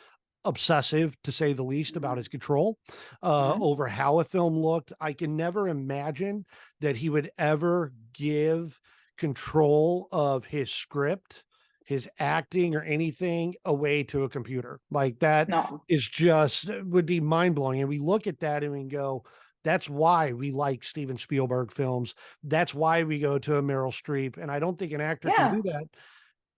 obsessive, to say the least, about his control over how a film looked. I can never imagine that he would ever give control of his script, his acting, or anything away to a computer. Like that is just would be mind blowing. And we look at that and we go, that's why we like Steven Spielberg films. That's why we go to a Meryl Streep. And I don't think an actor can do that.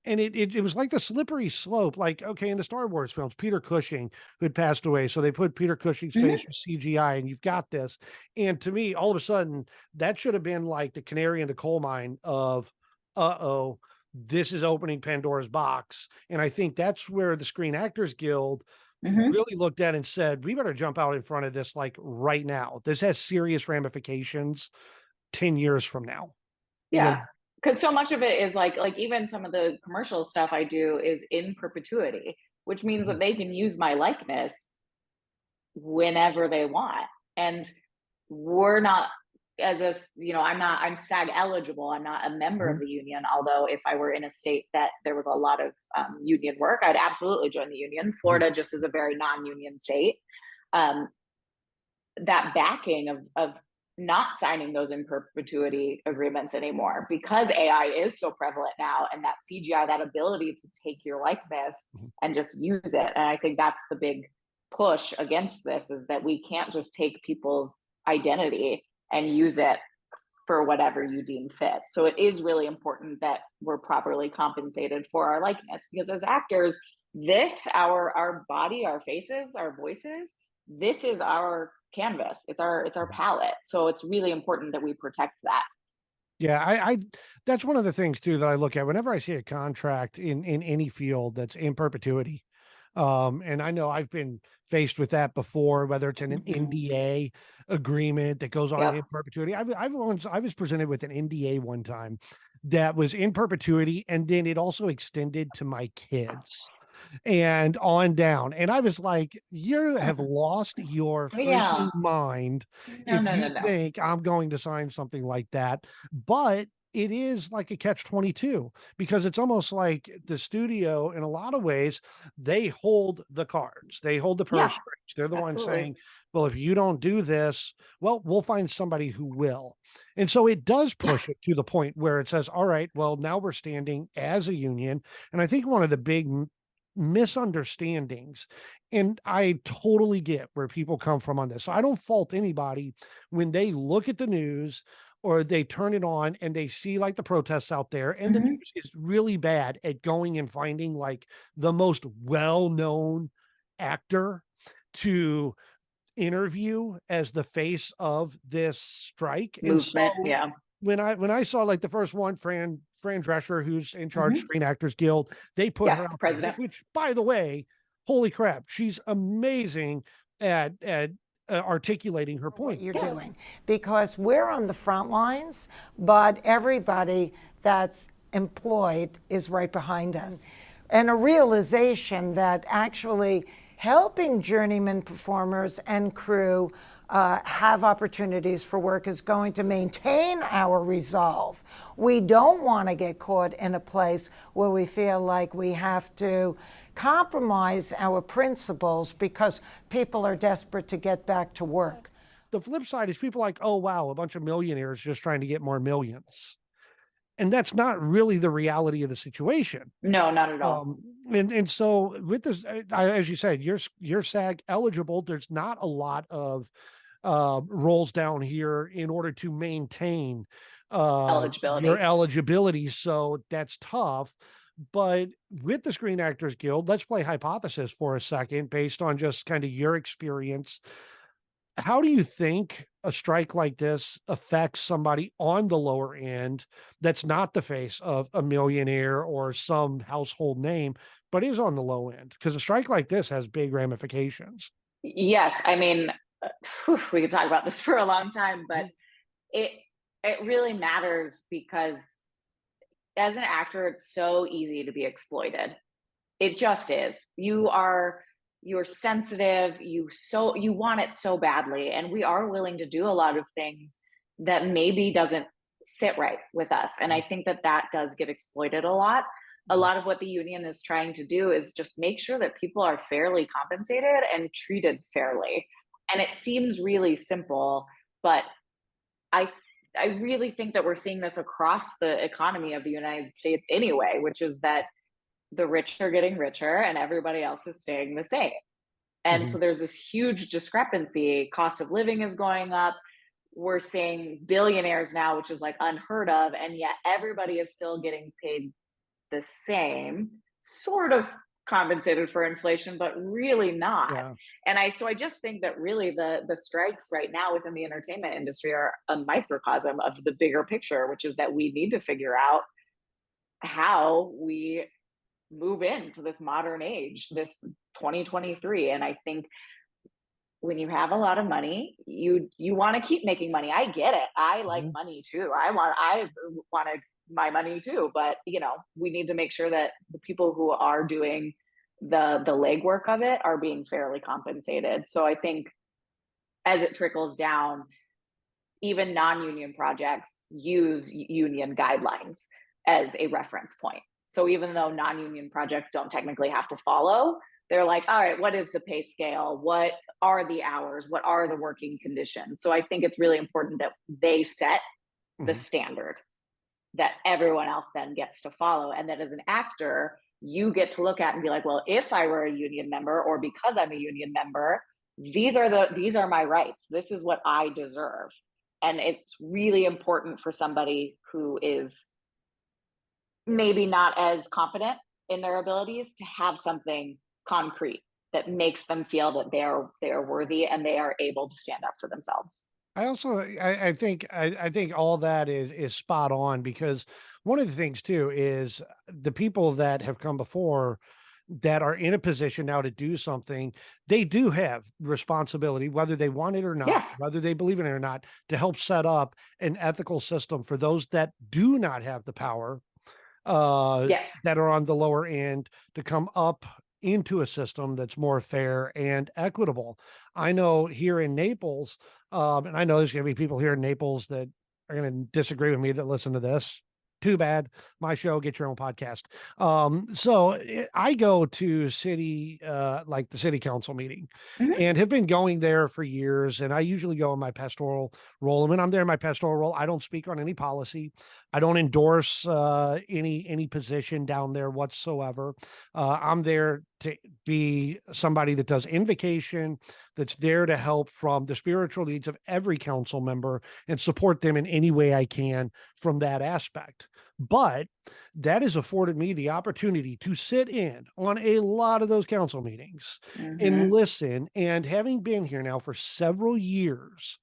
And it was like the slippery slope. Like, okay, in the Star Wars films, Peter Cushing, who had passed away. So they put Peter Cushing's face with CGI, and you've got this. And to me, all of a sudden, that should have been like the canary in the coal mine of, uh-oh, this is opening Pandora's box. And I think that's where the Screen Actors Guild really looked at and said, we better jump out in front of this like right now. This has serious ramifications 10 years from now. Yeah. Because so much of it is like even some of the commercial stuff I do is in perpetuity, which means that they can use my likeness whenever they want. And we're not, I'm SAG eligible. I'm not a member of the union. Although if I were in a state that there was a lot of union work, I'd absolutely join the union. Florida just is a very non-union state. That backing of not signing those in perpetuity agreements anymore, because AI is so prevalent now, and that CGI, that ability to take your likeness and just use it. And I think that's the big push against this, is that we can't just take people's identity and use it for whatever you deem fit. So it is really important that we're properly compensated for our likeness, because as actors, our body, our faces, our voices, this is our canvas. It's our palette. So it's really important that we protect that. Yeah, I that's one of the things too that I look at whenever I see a contract in any field that's in perpetuity. And I know I've been faced with that before, whether it's an NDA agreement that goes on in perpetuity. I was presented with an NDA one time that was in perpetuity, and then it also extended to my kids and on down. And I was like, you have lost your freaking mind if you think I'm going to sign something like that. But it is like a catch-22, because it's almost like the studio, in a lot of ways, they hold the cards, they hold the purse strings. They're the ones saying, well, if you don't do this, well, we'll find somebody who will. And so it does push it to the point where it says, all right, well, now we're standing as a union. And I think one of the big misunderstandings, and I totally get where people come from on this, so I don't fault anybody when they look at the news or they turn it on and they see like the protests out there, and the news is really bad at going and finding like the most well-known actor to interview as the face of this strike movement. And so when I saw like the first one, Fran Drescher, who's in charge Screen Actors Guild, they put her out president, which, by the way, holy crap, she's amazing at articulating her point. What you're doing, because we're on the front lines, but everybody that's employed is right behind us. And a realization that actually helping journeyman performers and crew have opportunities for work is going to maintain our resolve. We don't want to get caught in a place where we feel like we have to compromise our principles because people are desperate to get back to work. The flip side is people like, oh, wow, a bunch of millionaires just trying to get more millions. And that's not really the reality of the situation. No, not at all. And so with this, as you said, you're SAG eligible. There's not a lot of roles down here in order to maintain your eligibility. So that's tough. But with the Screen Actors Guild, let's play hypothesis for a second based on just kind of your experience. How do you think a strike like this affects somebody on the lower end that's not the face of a millionaire or some household name, but is on the low end? Because a strike like this has big ramifications. Yes, I mean, we could talk about this for a long time, but it it really matters because as an actor, it's so easy to be exploited. It just is. You're sensitive, you want it so badly, and we are willing to do a lot of things that maybe doesn't sit right with us. And I think that that does get exploited a lot. A lot of what the union is trying to do is just make sure that people are fairly compensated and treated fairly. And it seems really simple, but I I really think that we're seeing this across the economy of the United States anyway, which is that the rich are getting richer and everybody else is staying the same. And so Mhm. there's this huge discrepancy. Cost of living is going up. We're seeing billionaires now, which is like unheard of, and yet everybody is still getting paid the same, sort of compensated for inflation, but really not. Yeah. And I just think that really the strikes right now within the entertainment industry are a microcosm of the bigger picture, which is that we need to figure out how we move into this modern age, this 2023. And I think when you have a lot of money, you want to keep making money. I get it. I like Mhm. money too. I wanted my money too, but we need to make sure that the people who are doing the legwork of it are being fairly compensated. So I think as it trickles down, even non-union projects use union guidelines as a reference point. So even though non-union projects don't technically have to follow, they're like, all right, what is the pay scale? What are the hours? What are the working conditions? So I think it's really important that they set the Mhm. standard that everyone else then gets to follow. And that as an actor, you get to look at and be like, well, if I were a union member or because I'm a union member, these are my rights. This is what I deserve. And it's really important for somebody who is maybe not as confident in their abilities to have something concrete that makes them feel that they are worthy and they are able to stand up for themselves. I think all that is spot on because one of the things too is the people that have come before that are in a position now to do something, they do have responsibility, whether they want it or not, Yes. whether they believe in it or not, to help set up an ethical system for those that do not have the power, Yes. that are on the lower end to come up into a system that's more fair and equitable. I know here in Naples, and I know there's going to be people here in Naples that are going to disagree with me that listen to this. Too bad. My show, get your own podcast. I go to like the city council meeting Mhm. and have been going there for years. And I usually go in my pastoral role. And when I'm there in my pastoral role, I don't speak on any policy. I don't endorse any position down there whatsoever. I'm there to be somebody that does invocation, that's there to help from the spiritual needs of every council member and support them in any way I can from that aspect. But that has afforded me the opportunity to sit in on a lot of those council meetings and Mhm. listen. And having been here now for several years,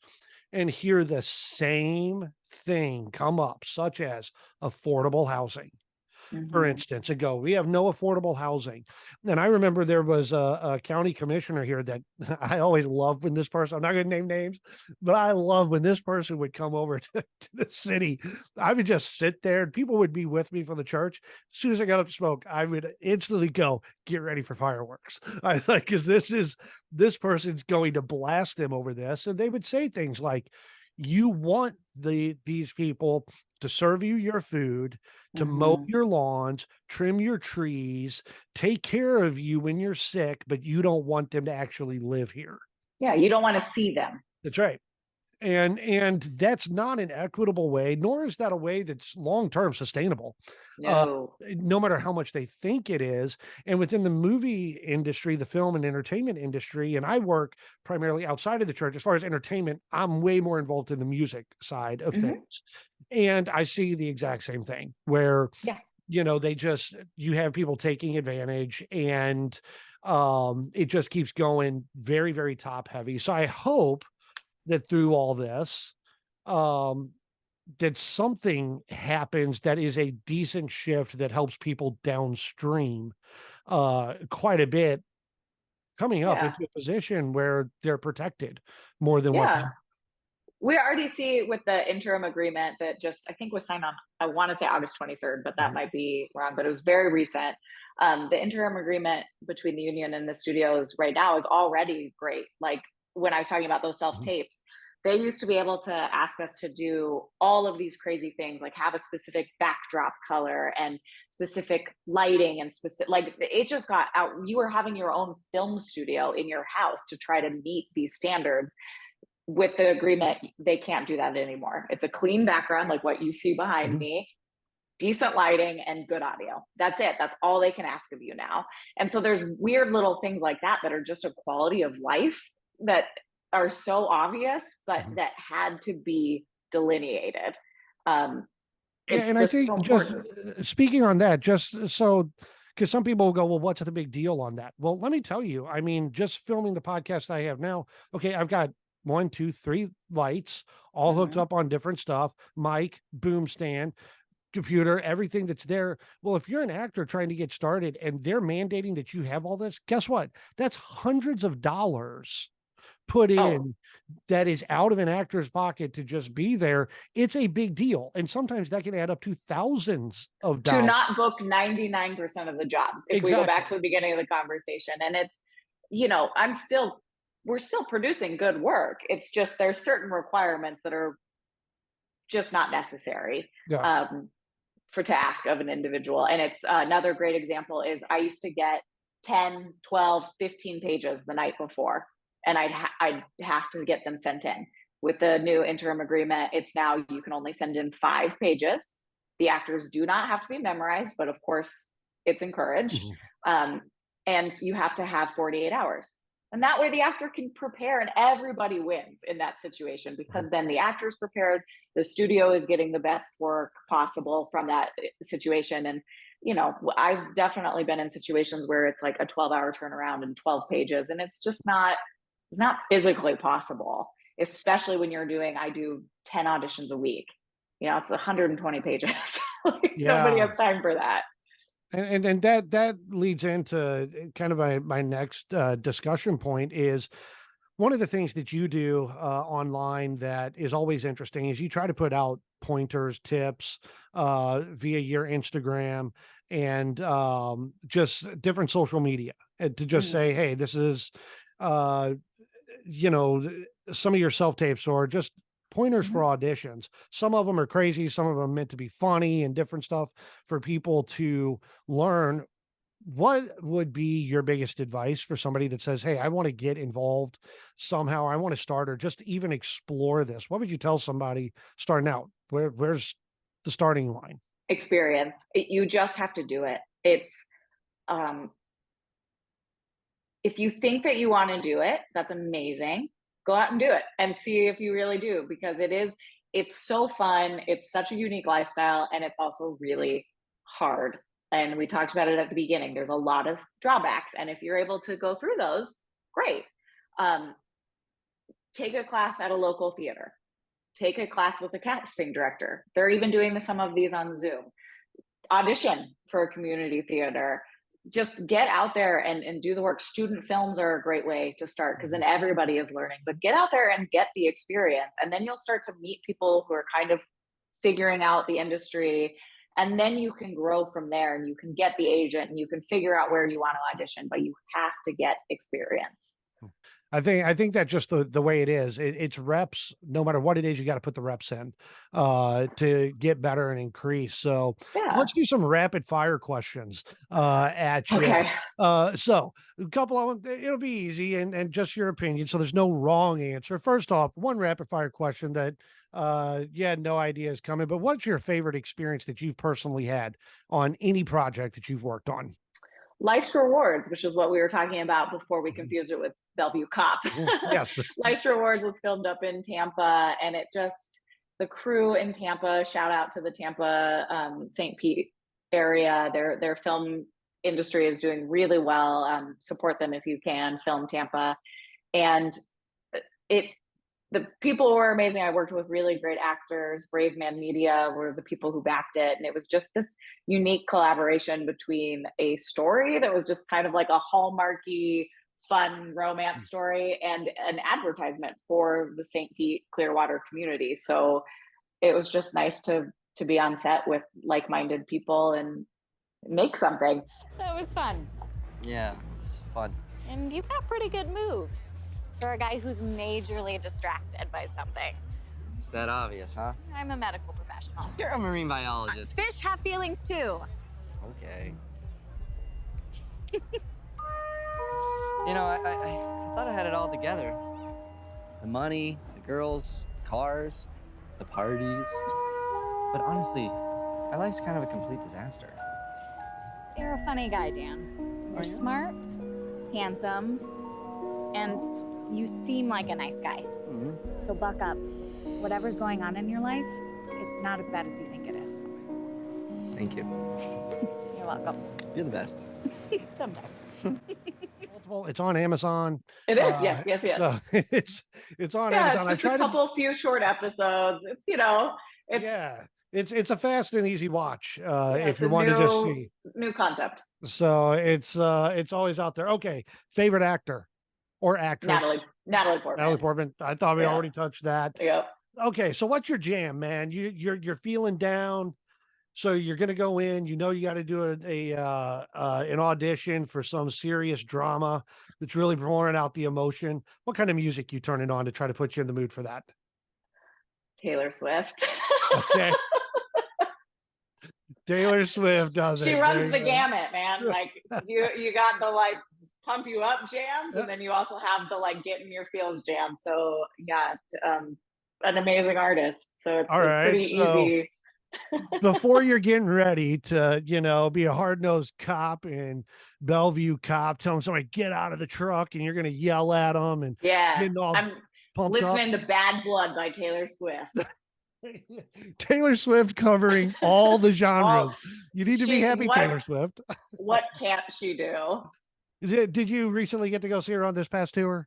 and hear the same thing come up, such as affordable housing. For Mhm. instance, we have no affordable housing. And I remember there was a county commissioner here that I always loved when this person, I'm not going to name names, but I love when this person would come over to the city. I would just sit there and people would be with me for the church. As soon as I got up to smoke, I would instantly go, get ready for fireworks. I like, because this person's going to blast them over this. And they would say things like, you want these people to serve you your food, to mow Mhm. your lawns, trim your trees, take care of you when you're sick, but you don't want them to actually live here. Yeah, you don't want to see them. That's right. And that's not an equitable way, nor is that a way that's long-term sustainable. Uh, No. no matter how much they think it is. And within the movie industry, the film and entertainment industry, and I work primarily outside of the church. As far as entertainment, I'm way more involved in the music side of things. Mhm. And I see the exact same thing where Yeah. you have people taking advantage, and it just keeps going very, very top heavy. So I hope that through all this, that something happens that is a decent shift that helps people downstream quite a bit, coming up Yeah. into a position where they're protected more than what. Yeah. We already see with the interim agreement that just, I think, was signed on, I want to say August 23rd, but that might be wrong, but it was very recent. The interim agreement between the union and the studios right now is already great. Like when I was talking about those self tapes, they used to be able to ask us to do all of these crazy things, like have a specific backdrop color and specific lighting and specific, like it just got out. You were having your own film studio in your house to try to meet these standards. With the agreement, they can't do that anymore. It's a clean background, like what you see behind me, decent lighting and good audio. That's it. That's all they can ask of you now. And so there's weird little things like that that are just a quality of life that are so obvious, but that had to be delineated. Yeah, and I think just speaking on that, just so, because some people will go, well, what's the big deal on that? Well, let me tell you, I mean, just filming the podcast I have now, okay, I've got 1, 2, 3 lights all hooked up on different stuff, mic, boom stand, computer, everything that's there. Well, if you're an actor trying to get started and they're mandating that you have all this, guess what? That's hundreds of dollars put in that is out of an actor's pocket to just be there. It's a big deal. And sometimes that can add up to thousands of dollars. To not book 99% of the jobs, if we go back to the beginning of the conversation. And it's, we're still producing good work. It's just there's certain requirements that are just not necessary to ask of an individual. And it's another great example is I used to get 10, 12, 15 pages the night before, and I'd have to get them sent in. With the new interim agreement, it's now you can only send in 5 pages. The actors do not have to be memorized, but of course it's encouraged. And you have to have 48 hours. And that way the actor can prepare and everybody wins in that situation, because then the actor's prepared, the studio is getting the best work possible from that situation. And, I've definitely been in situations where it's like a 12-hour turnaround and 12 pages, and it's just not physically possible, especially when I do 10 auditions a week. It's 120 pages. Nobody has time for that. And that leads into kind of my next discussion point is one of the things that you do online that is always interesting is you try to put out pointers, tips via your Instagram and just different social media, and to just say, hey, this is, some of your self tapes or just pointers for auditions. Some of them are crazy. Some of them meant to be funny and different stuff for people to learn. What would be your biggest advice for somebody that says, hey, I want to get involved somehow, I want to start or just even explore this? What would you tell somebody starting out? Where's the starting line? Experience. You just have to do it. It's, if you think that you want to do it, that's amazing. Go out and do it and see if you really do, because it's so fun. It's such a unique lifestyle, and it's also really hard. And we talked about it at the beginning. There's a lot of drawbacks. And if you're able to go through those, great. Take a class at a local theater. Take a class with a casting director. They're even doing some of these on Zoom. Audition for a community theater. Just get out there and do the work. Student films are a great way to start, because then everybody is learning. But get out there and get the experience. And then you'll start to meet people who are kind of figuring out the industry. And then you can grow from there, and you can get the agent, and you can figure out where you want to audition, but you have to get experience. I think that's just the way it is. It's reps. No matter what it is, you got to put the reps in to get better and increase. So let's do some rapid fire questions at you. Okay. So a couple of them, it'll be easy and just your opinion. So there's no wrong answer. First off, one rapid fire question that you had no idea is coming, but what's your favorite experience that you've personally had on any project that you've worked on? Life's Rewards, which is what we were talking about before we confused it with Bellevue Cop. Yes. Life's Rewards was filmed up in Tampa, and the crew in Tampa, shout out to the Tampa St. Pete area. Their film industry is doing really well. Support them if you can. Film Tampa, and the people were amazing. I worked with really great actors. Brave Man Media were the people who backed it. And it was just this unique collaboration between a story that was just kind of like a hallmarky, fun romance story and an advertisement for the St. Pete Clearwater community. So it was just nice to be on set with like-minded people and make something. That was fun. Yeah, it's fun. And you've got pretty good moves for a guy who's majorly distracted by something. It's that obvious, huh? I'm a medical professional. You're a marine biologist. Fish have feelings too. Okay. You know, I thought I had it all together. The money, the girls, cars, the parties. But honestly, my life's kind of a complete disaster. You're a funny guy, Dan. You're smart, handsome, and you seem like a nice guy. Mm-hmm. So buck up. Whatever's going on in your life, it's not as bad as you think it is. Thank you. You're welcome. You're the best. Sometimes. It's on Amazon. It is, yes. So it's on Amazon. It's just a few short episodes. It's a fast and easy watch if you want to just see. New concept. So it's always out there. Okay, favorite actor or actress? Natalie Portman. Natalie Portman. I thought we already touched that. Yep. Okay, so what's your jam, man? You're feeling down, so you're gonna go in. You know you got to do an audition for some serious drama that's really pouring out the emotion. What kind of music you turning on to try to put you in the mood for that? Taylor Swift. Okay. Taylor Swift does it. She runs the gamut, man. Like you got the like pump you up jams, and then you also have the like get in your feels jams. So yeah, an amazing artist. So it's pretty easy. Before you're getting ready to, be a hard-nosed cop in Bellevue cop, telling somebody get out of the truck, and you're going to yell at them and getting all I'm pumped listening up. to Bad Blood by Taylor Swift. Taylor Swift covering all the genres. You need to be happy, Taylor Swift. What can't she do? Did you recently get to go see her on this past tour?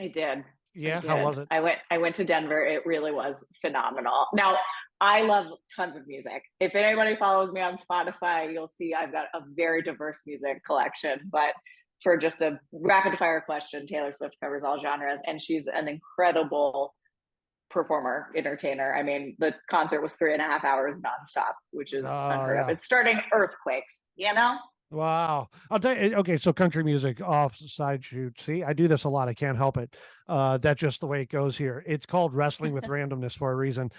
I did. Yeah, how was it? I went to Denver. It really was phenomenal. Now, I love tons of music. If anybody follows me on Spotify, you'll see I've got a very diverse music collection. But for just a rapid fire question, Taylor Swift covers all genres, and she's an incredible performer, entertainer. I mean, the concert was 3.5 hours nonstop, which is unheard of. It's starting earthquakes, Wow. I'll tell you, okay, so country music off side shoot. See, I do this a lot. I can't help it. That's just the way it goes here. It's called Wrestling with Randomness for a reason.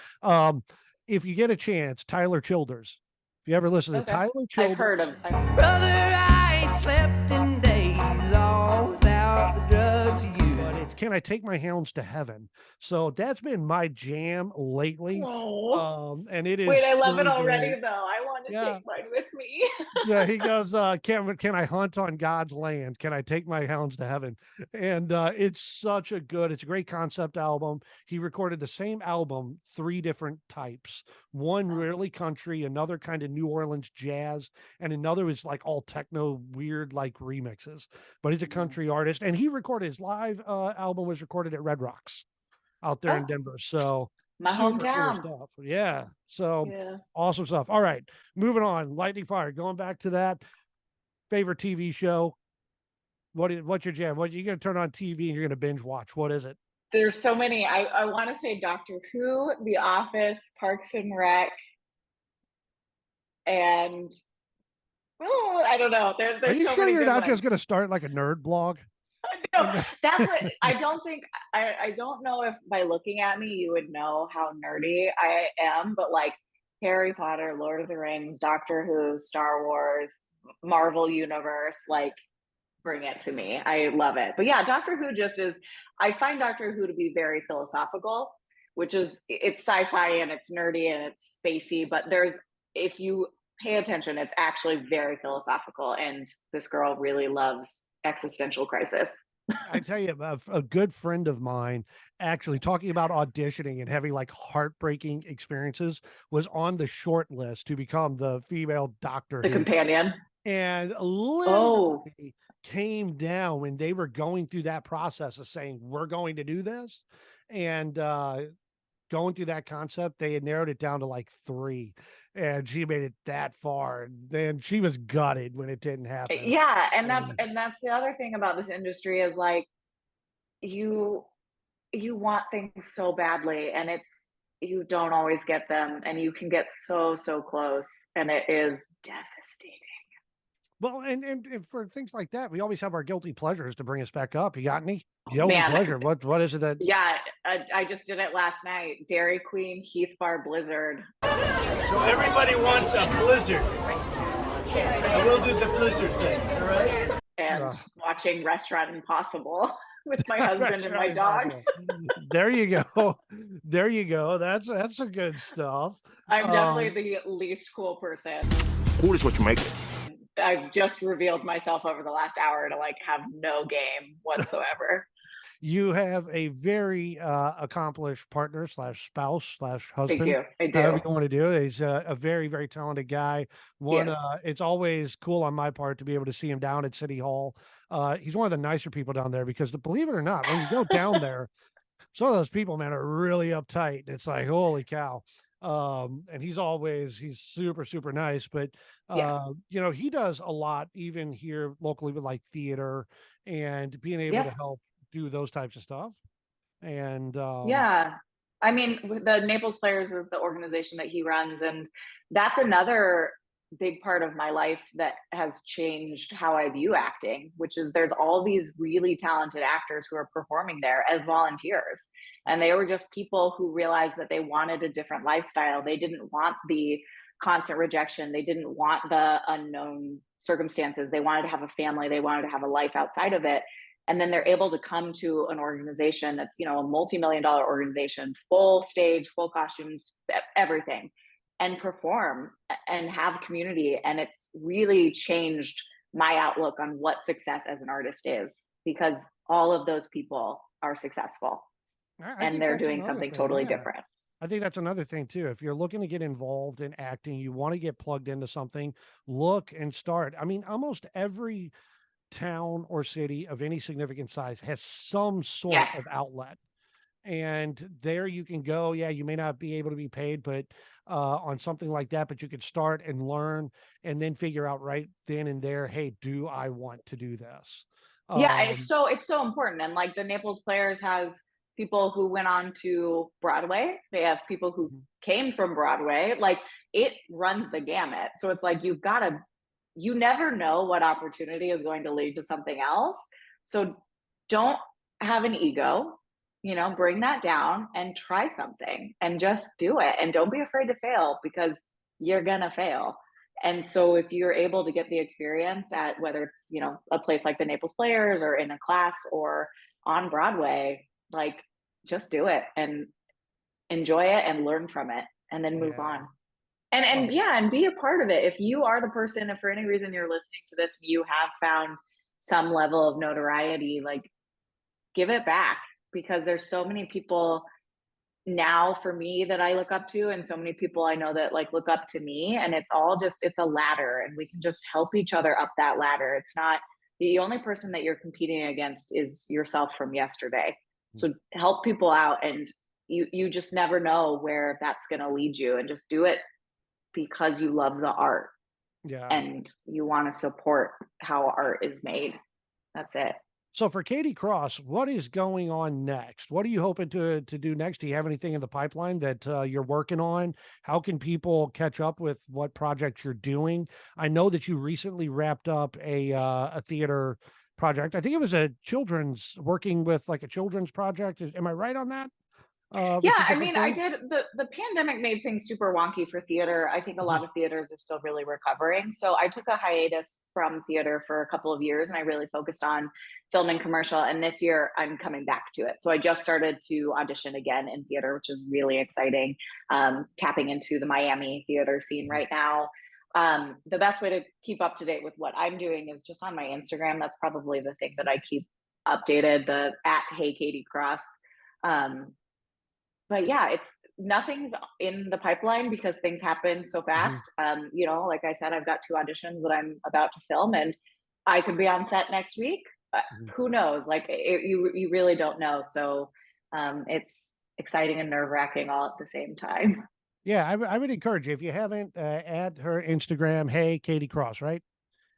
If you get a chance, Tyler Childers. If you ever listen to Tyler Childers. I've heard of Brother, I ain't slept in days all without the drugs you. But it's Can I Take My Hounds to Heaven? So that's been my jam lately. And it is. Wait, I love it already, though. I want to take mine with me. So he goes, can I hunt on God's land? Can I take my hounds to heaven? And it's a great concept album. He recorded the same album 3 different types. One really country, another kind of New Orleans jazz, and another is like all techno weird like remixes. But he's a country artist, and he recorded his live album was recorded at Red Rocks out there in Denver. So my hometown stuff. Yeah. So awesome stuff. All right. Moving on. Lightning fire. Going back to that favorite TV show. What's your jam? What you're going to turn on TV and you're going to binge watch? What is it? There's so many. I want to say Doctor Who, The Office, Parks and Rec, and I don't know. There's Are you so sure many you're good not ones. just going to start like a nerd blog? No, that's what I don't think. I don't know if by looking at me you would know how nerdy I am, but like Harry Potter, Lord of the Rings, Doctor Who, Star Wars, Marvel Universe, like bring it to me. I love it. But yeah, Doctor Who I find Doctor Who to be very philosophical, which is it's sci-fi and it's nerdy and it's spacey, but if you pay attention, it's actually very philosophical, and this girl really loves existential crisis. I tell you, a good friend of mine actually talking about auditioning and having like heartbreaking experiences was on the short list to become the female Doctor The Who. companion. And Oh, literally came down when they were going through that process of saying, we're going to do this. And going through that concept, they had narrowed it down to like 3, and she made it that far. And then she was gutted when it didn't happen. yeah, and Um, that's the other thing about this industry is like you you want things so badly, and it's you don't always get them, and you can get so close, and it is devastating. well, and for things like that, we always have our guilty pleasures to bring us back up. You got any guilty Man, pleasure? What is it that? yeah, I just did it last night. Dairy Queen Heath Bar Blizzard. So everybody wants a blizzard. I will do the blizzard thing, all right? And watching Restaurant Impossible with my husband and my dogs. There you go. There you go. That's some good stuff. I'm definitely the least cool person. Cool is what you make it. I've just revealed myself over the last hour to like have no game whatsoever. You have a very accomplished partner slash spouse slash husband. Thank you. I do. However you want to do it. He's a very, very talented guy. Yes. It's always cool on my part to be able to see him down at City Hall. He's one of the nicer people down there because believe it or not, when you go down there, some of those people, man, are really uptight. It's like, holy cow. And he's super, super nice, but Yes. he does a lot even here locally with like theater and being able to Yes. help do those types of stuff. And Yeah. I mean, the Naples Players is the organization that he runs, and that's another big part of my life that has changed how I view acting, which is there's all these really talented actors who are performing there as volunteers. And they were just people who realized that they wanted a different lifestyle. They didn't want the constant rejection. They didn't want the unknown circumstances. They wanted to have a family. They wanted to have a life outside of it. And then they're able to come to an organization that's, a multi-million-dollar organization, full stage, full costumes, everything, and perform and have community. And it's really changed my outlook on what success as an artist is, because all of those people are successful and they're doing something totally different. I think that's another thing too. If you're looking to get involved in acting, you want to get plugged into something, look and start. I mean, almost every town or city of any significant size has some sort of outlet, and there you can go. Yeah, you may not be able to be paid, but on something like that, but you could start and learn and then figure out right then and there, hey, do I want to do this? Yeah, it's so important. And like the Naples Players has people who went on to Broadway. They have people who came from Broadway. Like it runs the gamut. So it's like you never know what opportunity is going to lead to something else. So don't have an ego, bring that down and try something and just do it. And don't be afraid to fail, because you're going to fail. And so if you're able to get the experience at whether it's, a place like the Naples Players or in a class or on Broadway, like just do it and enjoy it and learn from it and then move on. And be a part of it. If you are the person, if for any reason you're listening to this, you have found some level of notoriety, like give it back, because there's so many people now for me that I look up to, and so many people I know that like look up to me, and it's a ladder, and we can just help each other up that ladder. It's not the only person that you're competing against is yourself from yesterday. So help people out, and you just never know where that's going to lead you, and just do it because you love the art and you want to support how art is made. That's it. So for Katie Cross, what is going on next? What are you hoping to do next? Do you have anything in the pipeline that you're working on? How can people catch up with what projects you're doing? I know that you recently wrapped up a theater project. I think it was working with like a children's project. Am I right on that? Yeah, I mean, I did the pandemic made things super wonky for theater. I think a lot of theaters are still really recovering. So I took a hiatus from theater for a couple of years, and I really focused on film and commercial. And this year I'm coming back to it. So I just started to audition again in theater, which is really exciting. Tapping into the Miami theater scene right now. The best way to keep up to date with what I'm doing is just on my Instagram. That's probably the thing that I keep updated the at Hey Katie Cross. But yeah, nothing's in the pipeline because things happen so fast. You know, like I said, I've got 2 auditions that I'm about to film, and I could be on set next week. Who knows? Like you really don't know. So it's exciting and nerve wracking all at the same time. Yeah, I would encourage you, if you haven't, add her Instagram, Hey Katie Cross, right?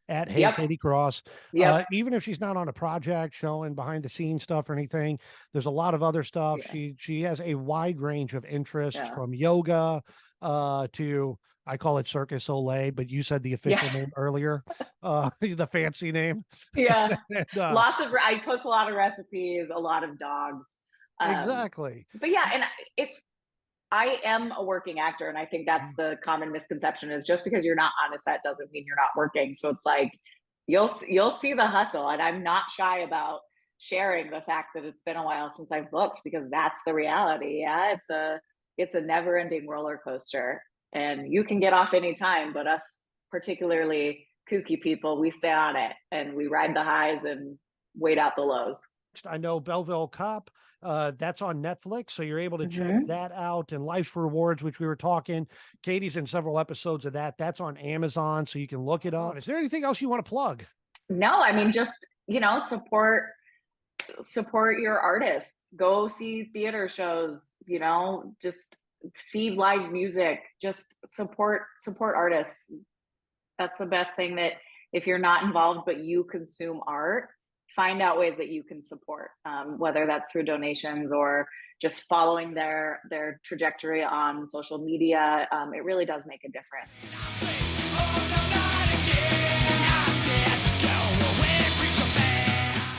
At Hey Yep. Katie Cross. Yep. Even if she's not on a project showing behind the scenes stuff or anything, there's a lot of other stuff. Yeah. She has a wide range of interests, Yeah. from yoga to, I call it Circus Olay, but you said the official Yeah. name earlier, the fancy name. Yeah. And, I post a lot of recipes, a lot of dogs. exactly. But yeah, and I am a working actor, and I think that's the common misconception, is just because you're not on a set doesn't mean you're not working. So it's like you'll see the hustle, and I'm not shy about sharing the fact that it's been a while since I've booked, because that's the reality. Yeah, it's a never-ending roller coaster, and you can get off anytime, but us, particularly kooky people, we stay on it and we ride the highs and wait out the lows. I know Belleville Cop, that's on Netflix, so you're able to check that out. And Life's Rewards, which we were talking, Katie's in several episodes of that. That's on Amazon, so you can look it up. Is there anything else you want to plug? No, I mean, just, you know, support your artists. Go see theater shows, you know, just see live music, just support artists. That's the best thing, that if you're not involved but you consume art, find out ways that you can support, whether that's through donations or just following their trajectory on social media. It really does make a difference.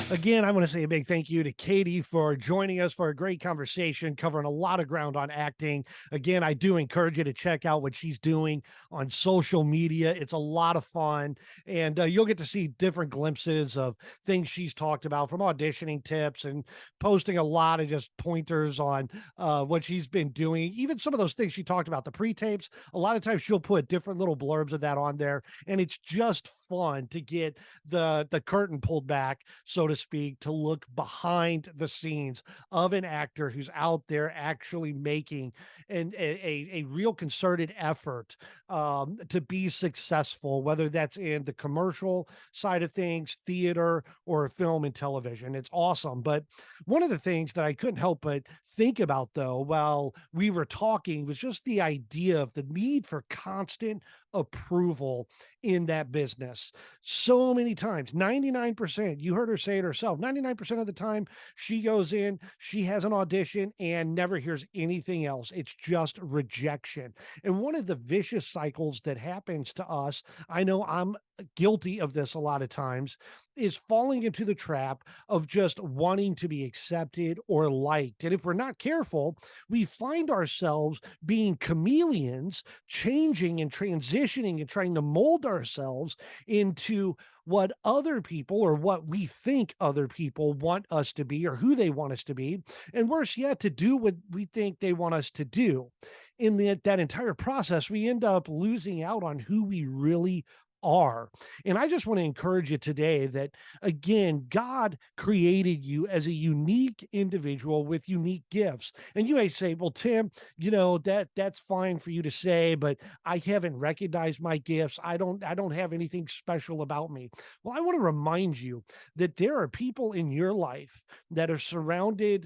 Again, I want to say a big thank you to Katie for joining us for a great conversation, covering a lot of ground on acting. Again, I do encourage you to check out what she's doing on social media. It's a lot of fun, and you'll get to see different glimpses of things she's talked about, from auditioning tips and posting a lot of just pointers on what she's been doing. Even some of those things she talked about, the pre-tapes, a lot of times she'll put different little blurbs of that on there, and it's just fun to get the curtain pulled back, so to speak, to look behind the scenes of an actor who's out there actually making a real concerted effort to be successful, whether that's in the commercial side of things, theater, or film and television. It's awesome. But one of the things that I couldn't help but think about, though, while we were talking, was just the idea of the need for constant approval in that business. So many times, 99%, you heard her say it herself, 99% of the time she goes in, she has an audition and never hears anything else. It's just rejection. And one of the vicious cycles that happens to us, I know I'm guilty of this a lot of times, is falling into the trap of just wanting to be accepted or liked. And if we're not careful, we find ourselves being chameleons, changing and transitioning and trying to mold ourselves into what other people, or what we think other people want us to be, or who they want us to be. And worse yet, to do what we think they want us to do. In that entire process, we end up losing out on who we really are. And I just want to encourage you today that, again, God created you as a unique individual with unique gifts. And you may say, well, Tim, you know, that's fine for you to say, but I haven't recognized my gifts. I don't have anything special about me. Well, I want to remind you that there are people in your life that are surrounding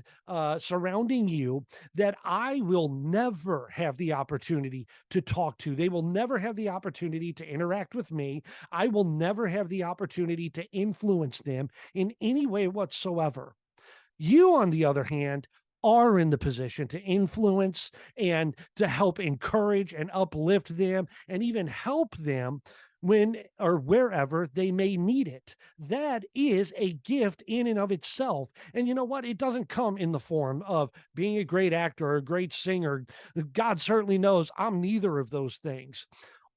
you that I will never have the opportunity to talk to. They will never have the opportunity to interact with me. I will never have the opportunity to influence them in any way whatsoever. You, on the other hand, are in the position to influence and to help encourage and uplift them, and even help them when or wherever they may need it. That is a gift in and of itself. And you know what? It doesn't come in the form of being a great actor or a great singer. God certainly knows I'm neither of those things.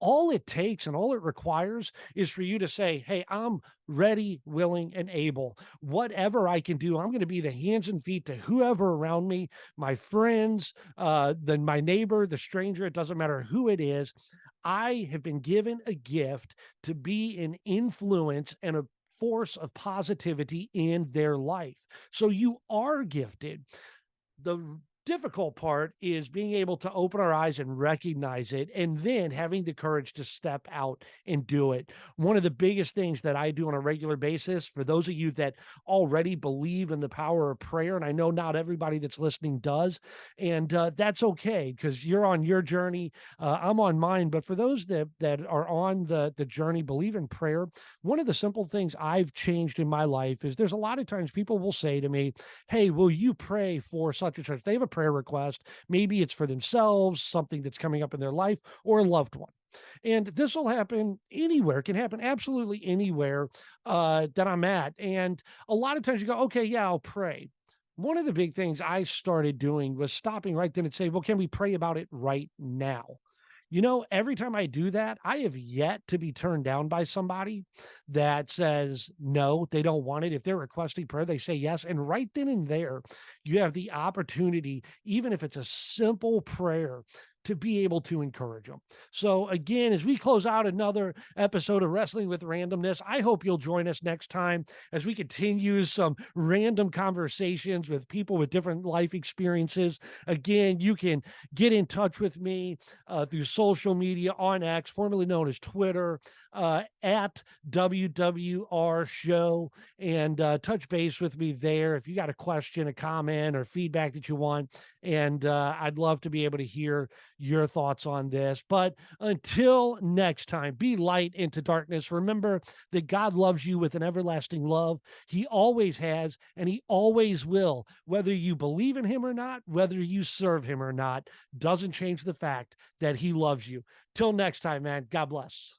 All it takes and all it requires is for you to say, hey, I'm ready, willing, and able. Whatever I can do, I'm going to be the hands and feet to whoever around me, my friends, my neighbor, the stranger. It doesn't matter who it is. I have been given a gift to be an influence and a force of positivity in their life. So you are gifted. The difficult part is being able to open our eyes and recognize it, and then having the courage to step out and do it. One of the biggest things that I do on a regular basis, for those of you that already believe in the power of prayer, and I know not everybody that's listening does, and that's okay, because you're on your journey, I'm on mine. But for those that are on the journey, believe in prayer. One of the simple things I've changed in my life is there's a lot of times people will say to me, hey, will you pray for such and such? They have a prayer request. Maybe it's for themselves, something that's coming up in their life, or a loved one. And this will happen anywhere. It can happen absolutely anywhere that I'm at. And a lot of times you go, okay, yeah, I'll pray. One of the big things I started doing was stopping right then and say, well, can we pray about it right now? You know, every time I do that, I have yet to be turned down by somebody that says no, they don't want it. If they're requesting prayer, they say yes. And right then and there, you have the opportunity, even if it's a simple prayer, to be able to encourage them. So again, as we close out another episode of Wrestling with Randomness, I hope you'll join us next time as we continue some random conversations with people with different life experiences. Again, you can get in touch with me through social media on X, formerly known as Twitter, at WWR Show, and touch base with me there if you got a question, a comment, or feedback that you want. And I'd love to be able to hear your thoughts on this. But until next time, be light into darkness. Remember that God loves you with an everlasting love. He always has, and he always will. Whether you believe in him or not, whether you serve him or not, doesn't change the fact that he loves you. Till next time, man, God bless.